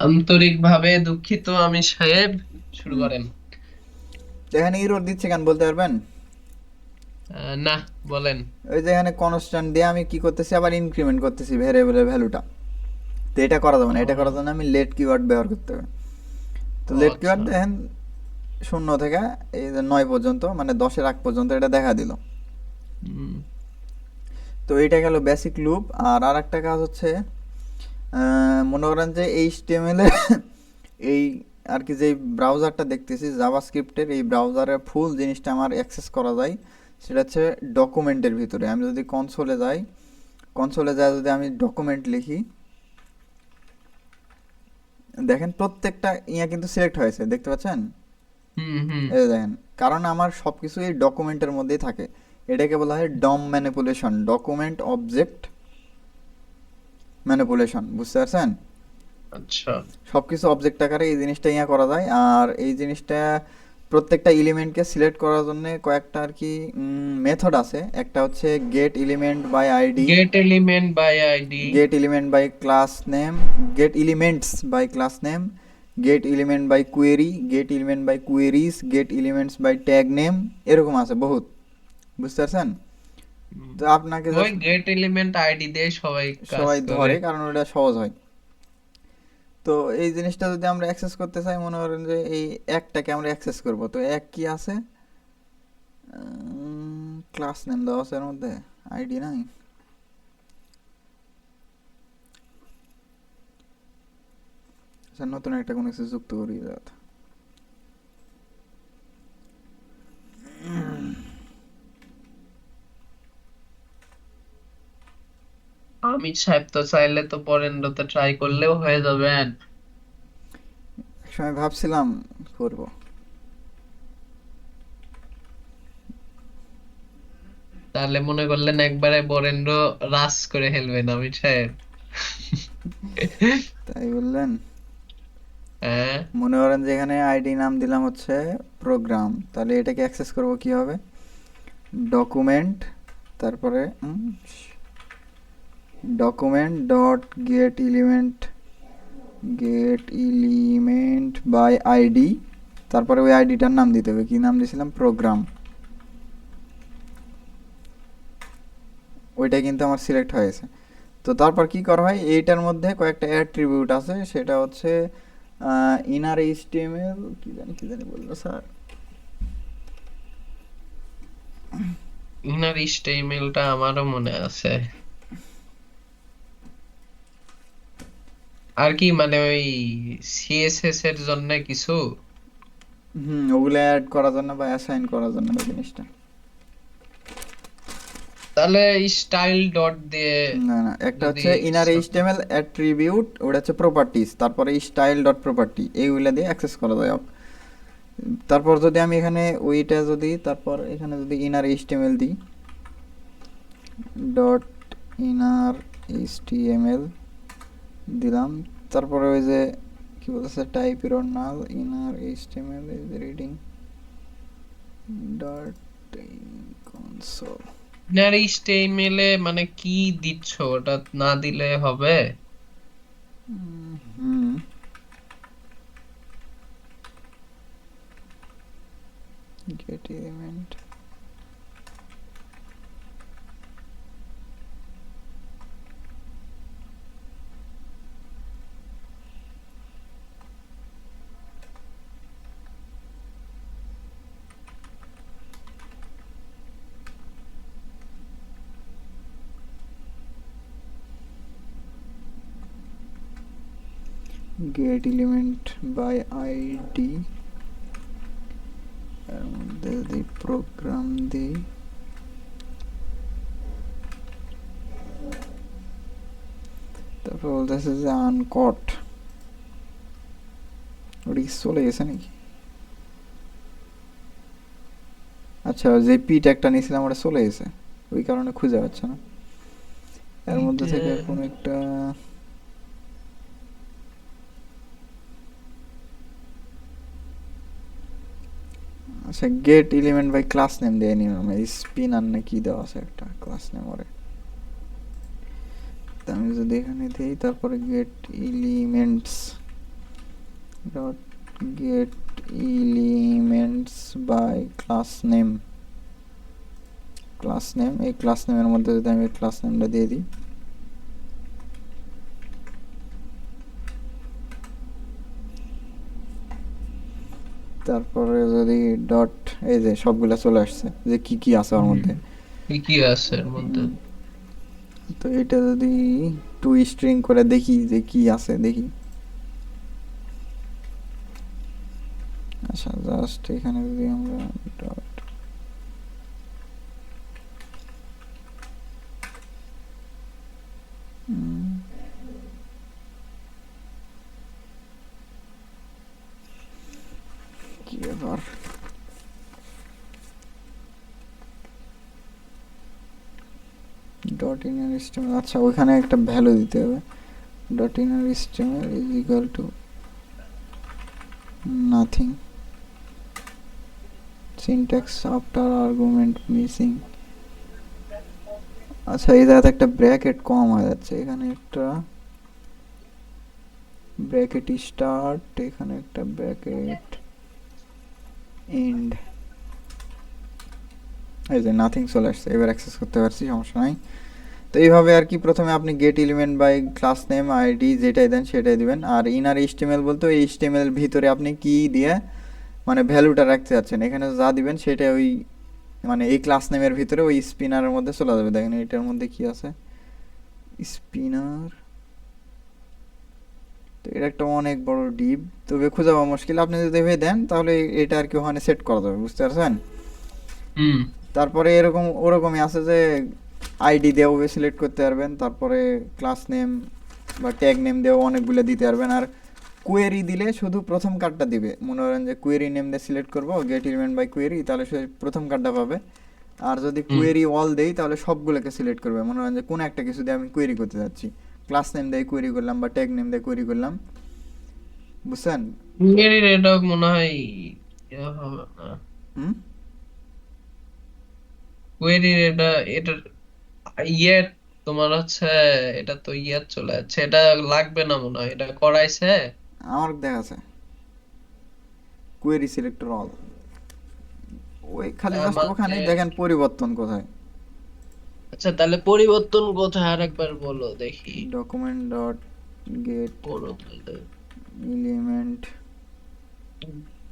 আন্তরিকভাবে দুঃখিত আমি সাহেব, শুরু হুম, করেন। এখানে ইরো দিচ্ছে কেন বলতে পারবেন? না, বলেন। ওই যে এখানে কনস্ট্যান্ট দিয়ে আমি কি করতেছি, আবার ইনক্রিমেন্ট করতেছি ভ্যারিয়েবলের ভ্যালুটা, তো এটা করা যাবে না, এটা করার ও জন্য আমি লেট কিওয়ার্ড ব্যবহার করতে হবে। তো ও লেট কিওয়ার্ড আচ্ছা। দেখেন 0 থেকে এই যে 9 পর্যন্ত, মানে 10-এর আগ পর্যন্ত এটা দেখা দিল। হুম তো এইটা গেল বেসিক লুপ। আর আরেকটা কাজ হচ্ছে, মনে করেন যে এইচটিএমএল এর এই আর কি, যে ব্রাউজারটা দেখতেছি জাভাস্ক্রিপ্টের, এই ব্রাউজারের ফুল জিনিসটা আমার অ্যাক্সেস করা যায়, সেটা হচ্ছে ডকুমেন্টের ভিতরে। আমি যদি কনসোলে যাই, কনসোলে যায় যদি আমি ডকুমেন্ট লিখি, দেখেন প্রত্যেকটা ইয়া কিন্তু সিলেক্ট হয়েছে, দেখতে পাচ্ছেন? হুম হুম এই যে দেখেন, কারণ আমার সব কিছু এই ডকুমেন্টের মধ্যেই থাকে। এটাকে বলা হয় ডম ম্যানিপুলেশন, ডকুমেন্ট অবজেক্ট ম্যানিপুলেশন, বুঝতে পারছেন? আচ্ছা। সব কিছু অবজেক্ট আকারে এই জিনিসটা ইয়া করা যায়। আর এই জিনিসটা প্রত্যেকটা এলিমেন্টকে সিলেক্ট করার জন্য কয়েকটা আর কি মেথড আছে। একটা হচ্ছে get element by ID, get element by ID. Get element by class name, get elements by class name, get element by query, get element by queries, get elements by tag name, এরকম আছে বহুত, বুঝতে পারছেন? তো আপনাকে ওই জাস্ট গেট এলিমেন্ট আইডি দিয়ে সবাই কাজ সবাই করে। ধরে, কারণ ওটা সহজ হয়। তো এই জিনিসটা যদি আমরা অ্যাক্সেস করতে চাই, মনে করেন যে এই একটাকে আমরা অ্যাক্সেস করব, তো এক কি আছে, ক্লাস নেম দেওয়া আছে এর মধ্যে, আইডি নাই, আচ্ছা, নতুন একটা কোনো কিছু যুক্ত করি দাদা। আমির সাহেব তো চাইলে তো বরেন্দ্রতে ট্রাই করলেও হয়ে যাবেন। একসময় ভাবছিলাম করব। তাহলে মনে করলেন একবারে বরেন্দ্র রাজ করে ফেলবেন আমির সাহেব। তাই বললেন? হ্যাঁ, মনে করেন যে এখানে আইডি নাম দিলাম হচ্ছে প্রোগ্রাম, তাহলে এটাকে অ্যাক্সেস করব কিভাবে? ডকুমেন্ট, তারপরে document dot get element by ID, তারপরে ওই আইডিটার নাম দিতে হবে। কি নাম দিয়েছিলাম? প্রোগ্রাম। ওইটা কিন্তু আমার সিলেক্ট হয়েছে। তো তারপর কি করা হয়, এইটার মধ্যে কয়েকটা অ্যাট্রিবিউট আছে, সেটা হচ্ছে ইনার এইচটিএমএল, কি জানি বললো স্যার। ইনার এইচটিএমএলটা আমারও মনে আছে। আর কি মানে ওই সিএসএস এর জন্য কিছু। ওগুলো অ্যাড করার জন্য বা অ্যাসাইন করার জন্য ওই জিনিসটা। তাহলে স্টাইল ডট দিয়ে না না, একটা যদি হচ্ছে ইনার এইচটিএমএল অ্যাট্রিবিউট, ওটা হচ্ছে প্রপার্টিজ, তারপরে স্টাইল ডট প্রপার্টি, এইগুলা দিয়ে অ্যাক্সেস করা যায়। তারপর যদি আমি এখানে ওইটা যদি তারপর এখানে যদি ইনার এইচটিএমএল দিই, ডট ইনার এইচটিএমএল দিলাম, তারপরে ওই যে কি বলতেছে, type your null inner HTML is reading dot console. Inner HTML এ মানে কি দিচ্ছ, ওটা না দিলে হবে? হুম, get element, get element by ID, এর মধ্যে যদি প্রোগ্রাম দিই, তারপর বলতেছে যে আনকট, ওটা কি চলে গেছে নাকি? আচ্ছা, যে পি ট্যাগটা নিয়েছিলাম ওটা চলে গেছে, ওই কারণে খুঁজে পাচ্ছে না। এর মধ্যে এটা থেকে কোনো একটা, আচ্ছা get element by class name দিয়ে নিলাম, এই স্পিনার না কি দেওয়া আছে একটা ক্লাস নেম ওরে। তা আমি যদি এখানে দিই, তারপরে get elements dot get elements by class name, এই ক্লাস নেমের মধ্যে যদি আমি ক্লাস নেমটা দিয়ে দিই, তারপরে যদি ডট, এই যে সবগুলা চলে আসছে যে কি কি আছে ওর মধ্যে। কি কি আছে এর মধ্যে? তো এটা যদি টু স্ট্রিং করে দেখি যে কি আছে দেখি। আচ্ছা, জাস্ট এখানে যদি আমরা ডট, কি ব্যাপার, ডট ইনার স্ট্রিমেল, আচ্ছা ওইখানে একটা ভ্যালু দিতে হবে, ডট ইনার স্ট্রিমেল is equal to nothing, syntax after argument missing. আচ্ছা, এই জায়গাতে একটা ব্র্যাকেট কম হয়ে যাচ্ছে, এখানে একটা ব্র্যাকেট স্টার্ট, এখানে একটা ব্র্যাকেট এন্ড, এই যে নাথিং চলে আসছে, এবার অ্যাক্সেস করতে পারছি, সমস্যা নাই। তো এইভাবে আর কি, প্রথমে আপনি get element by class name ID যেটাই দেন সেটাই দিবেন। আর ইনার এইচটিএমএল বলতে ওই এইচটিএমএল এর ভিতরে আপনি কি দিয়ে মানে ভ্যালুটা রাখতে যাচ্ছেন, এখানে যা দিবেন সেটা ওই মানে এই ক্লাস নেমের ভিতরে ওই স্পিনারের মধ্যে চলে যাবে। দেখেন এটার মধ্যে কি আছে, স্পিনার, তো এটা একটা অনেক বড় ডিপ, তবে খুঁজে পাওয়া মুশকিল। আপনি যদি এভাবে দেন তাহলে এটা আর কি ওখানে সেট করা যাবে, বুঝতে পারছেন? হুম। তারপরে এরকম ওরকমই আছে যে আইডি দিয়েও সিলেক্ট করতে পারবেন, তারপরে ক্লাস নেম বা ট্যাগ নেম দিয়েও অনেকগুলো দিতে পারবেন। আর কোয়েরি দিলে শুধু প্রথম কার্ডটা দিবে। মনে করেন যে কোয়েরি নেম দিয়ে সিলেক্ট করবো গেট এলিমেন্ট বাই কোয়েরি, তাহলে সে প্রথম কার্ডটা পাবে। আর যদি হুম। কোয়েরি অল দেই তাহলে সবগুলোকে সিলেক্ট করবে। মনে করেন যে কোনো একটা কিছু দিয়ে আমি কোয়েরি করতে যাচ্ছি, ক্লাস নেম দিয়ে কোয়েরি করলাম বা ট্যাগ নেম দিয়ে কোয়েরি করলাম, বুঝছেন? তো এর এটা মনে হয় ইয়া হবে না। হুম, কোয়েরির এটা এটা ইয়ে তোমার হচ্ছে, এটা তো ইয়ে চলে যাচ্ছে, এটা লাগবে না মনে হয়, এটা করাইছে। আমার দেখা আছে কোয়েরি সিলেক্টর অল, ওই খালি জাস্ট ওখানে আমাদের দেখেন পরিবর্তন কোথায়। আচ্ছা, তাহলে পরিবর্তন কোথায় আরেকবার বলো দেখি। ডকুমেন্ট ডট গেট বলো তাহলে। Element.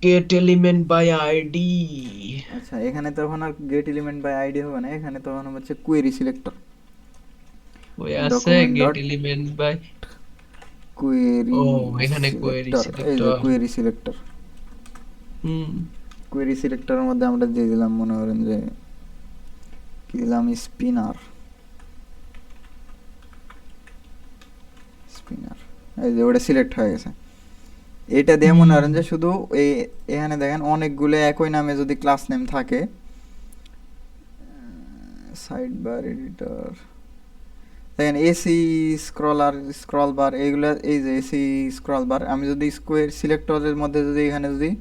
Get element by ID. আচ্ছা, এখানে তখন আর গেট এলিমেন্ট বাই আইডি হবে না, এখানে তখন হচ্ছে কোয়েরি সিলেক্টর। ওই আছে document get dot element by, ও কোয়েরি এখানে কোয়েরি সিলেক্টর, এই যে সিলেক্টর। Query selector. হুম। কোয়েরি সিলেক্টরের মধ্যে আমরা দিয়ে দিলাম, মনে করেন যে কি দিলাম, স্পিনার। স্পিনার, এই যে ওটা সিলেক্ট হয়ে গেছে। এটা দিয়ে মনে হুম। করেন যে শুধু এই এখানে দেখেন অনেকগুলো একই নামে যদি ক্লাস নেম থাকে, সাইড বার এডিটর, দেখেন এসি স্ক্রলার, স্ক্রল বার, এইগুলা, এই যে এসি স্ক্রল বার, আমি যদি স্কোয়ার সিলেক্টরের মধ্যে যদি এখানে যদি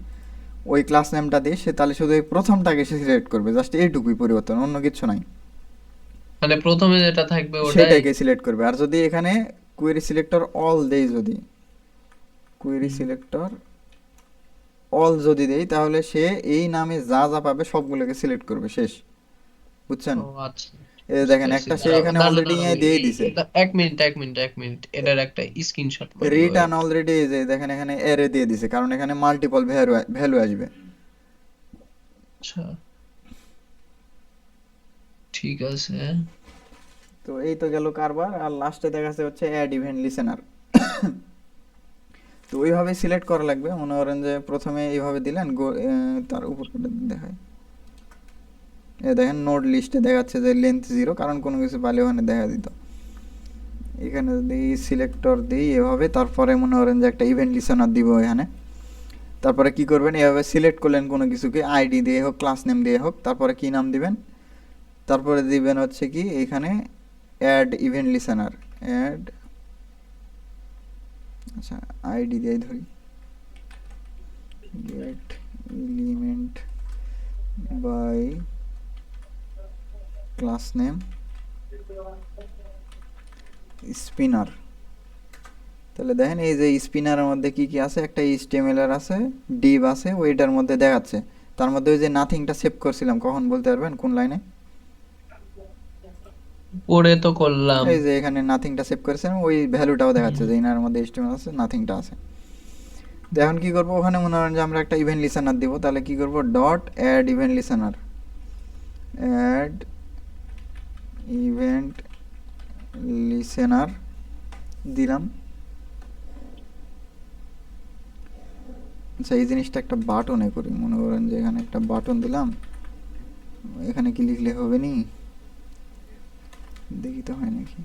ওই ক্লাস নেমটা দিই, সে তাহলে শুধু এই প্রথমটাকে সে সিলেক্ট করবে, জাস্ট এইটুকুই পরিবর্তন, অন্য কিছু নাই। মানে প্রথমে যেটা থাকবে ওটাই। সেটাকে সিলেক্ট করবে। আর যদি এখানে কোয়েরি সিলেক্টর অল দেই, যদি কোয়েরি হুম। সিলেক্টর অল যদি দেই, তাহলে সে এই নামে যা যা পাবে সবগুলোকে সিলেক্ট করবে, শেষ, বুঝছেন? ও আচ্ছা, এই বুঝতে দেখেন পারছি। একটা সে দাঁড়াও এখানে দাঁড়াও অলরেডি দাঁড়াও, দিয়েই দিছে। এটা এক মিনিট এক মিনিট এক মিনিট, এটার একটা স্ক্রিনশট মারি, রিটার্ন ওয়েট। অলরেডি, এই যে দেখেন এখানে এরে দিয়ে দিছে, কারণ এখানে মাল্টিপল ভ্যালু ভ্যালু আসবে। আচ্ছা, ঠিক আছে। তো এই তো গেল কারবার। আর লাস্টে দেখাচ্ছে হচ্ছে অ্যাড ইভেন্ট লিসেনার। তো ওইভাবে সিলেক্ট করা লাগবে। মনে করেন যে প্রথমে এইভাবে দিলেন, তার উপর দেখায়, এ দেখেন নোড লিস্টে দেখাচ্ছে যে লেন্থ 0, কারণ কোনো কিছু পালে ওখানে দেখা দিত। এখানে যদি সিলেক্টর দিই এভাবে, তারপরে মনে করেন যে একটা ইভেন্ট লিসেনার দিব এখানে। তারপরে কি করবেন, এভাবে সিলেক্ট করলেন কোনো কিছুকে, আইডি দিয়ে হোক ক্লাস নেম দিয়ে হোক, তারপরে কি নাম দিবেন, তারপরে দিবেন হচ্ছে কি এখানে অ্যাড ইভেন্ট লিসেনার, অ্যাড, আচ্ছা আইডি দিয়ে ধরি, get element by class name spinner. তাহলে দেখেন এই যে স্পিনারের মধ্যে কি কি আছে, একটা HTML এর আছে, ডিভ আছে, ওইটার মধ্যে দেখাচ্ছে। তার মধ্যে ওই যে নাথিংটা সেভ করছিলাম, কখন বলতে পারবেন কোন লাইনে? পরে তো করলাম। এই যে এখানে নাথিংটা সেভ করেছিলাম, ওই ভ্যালুটাও দেখাচ্ছে হুম। যে ইনার মধ্যে HTML আছে, নাথিংটা আছে। তো এখন কি করবো, ওখানে মনে করেন যে আমরা একটা ইভেন্ট লিসেনার দিব, তাহলে কি করব, dot add event listener, add event listener দিলাম। আচ্ছা, এই জিনিসটা একটা বাটনে করি, মনে করেন যে এখানে একটা বাটন দিলাম, এখানে কি লিখলে হবে নি, দেখি তো হয় নাকি,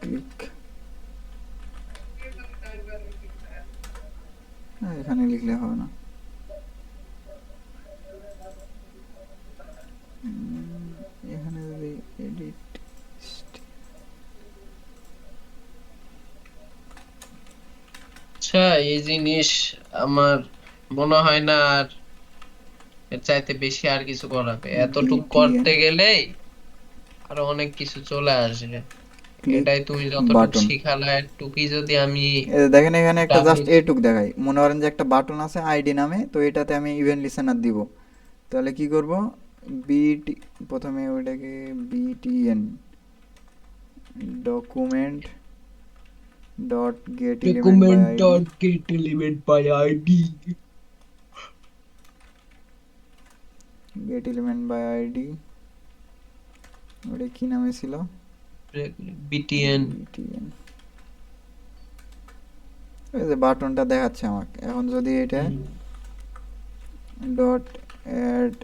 ক্লিক, এখানে লিখলে হবে না। এখানে যদি এডিট, আচ্ছা, এই জিনিস আমার মনে হয় না আর এর চাইতে বেশি আর কিছু করাবে, এতটুক বিটিএন করতে গেলেই আরো অনেক কিছু চলে আসবে। ক্লিক এটাই তুমি যতটুক বাটন। শিখালে এটুকুই যদি আমি দেখেন এখানে একটা ডাবল। জাস্ট এইটুক দেখাই, মনে করেন যে একটা বাটন আছে আইডি নামে, তো এটাতে আমি ইভেন্ট লিসেনার দিব। তাহলে কি করব, বিটি, প্রথমে ওইটাকে BTN document dot get element by document ID, dot get element by ID. Get element by ID, ওটা কি নামে ছিল, বিটিএন। বিটিএন, এই যে বাটনটা দেখাচ্ছে আমাকে। এখন যদি এটা ডট অ্যাড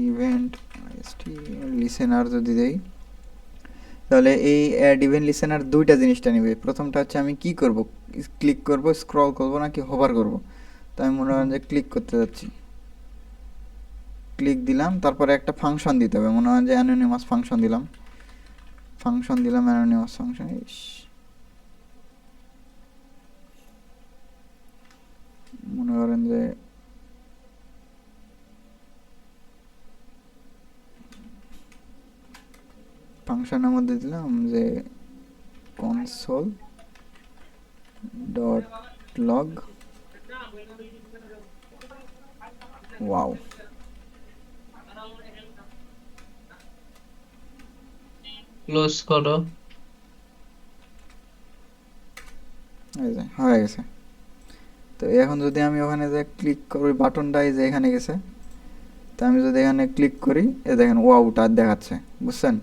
ইভেন্ট লিসেনার যদি দেই, তাহলে এই অ্যাড ইভেন্ট লিসেনার দুইটা জিনিসটা নেবে। প্রথমটা হচ্ছে আমি কি করব, ক্লিক করব, স্ক্রল করব নাকি হোভার করব। তো আমি মনে করেন যে ক্লিক করতে যাচ্ছি, ক্লিক দিলাম, তারপরে একটা ফাংশন দিতে হবে, মনে হয় যে অ্যানোনিমাস ফাংশন দিলাম, অ্যানোনিমাস ফাংশন। মনে করেন যে ফাংশনের মধ্যে দিলাম যে console dot log, wow, close করো। এই যে হয়ে গেছে। তো এখন যদি আমি ওখানে যে ক্লিক করি, বাটনটা এই যে এখানে গেছে, তো আমি যদি এখানে ক্লিক করি, এ দেখেন ওয়াওটা দেখাচ্ছে, বুঝছেন?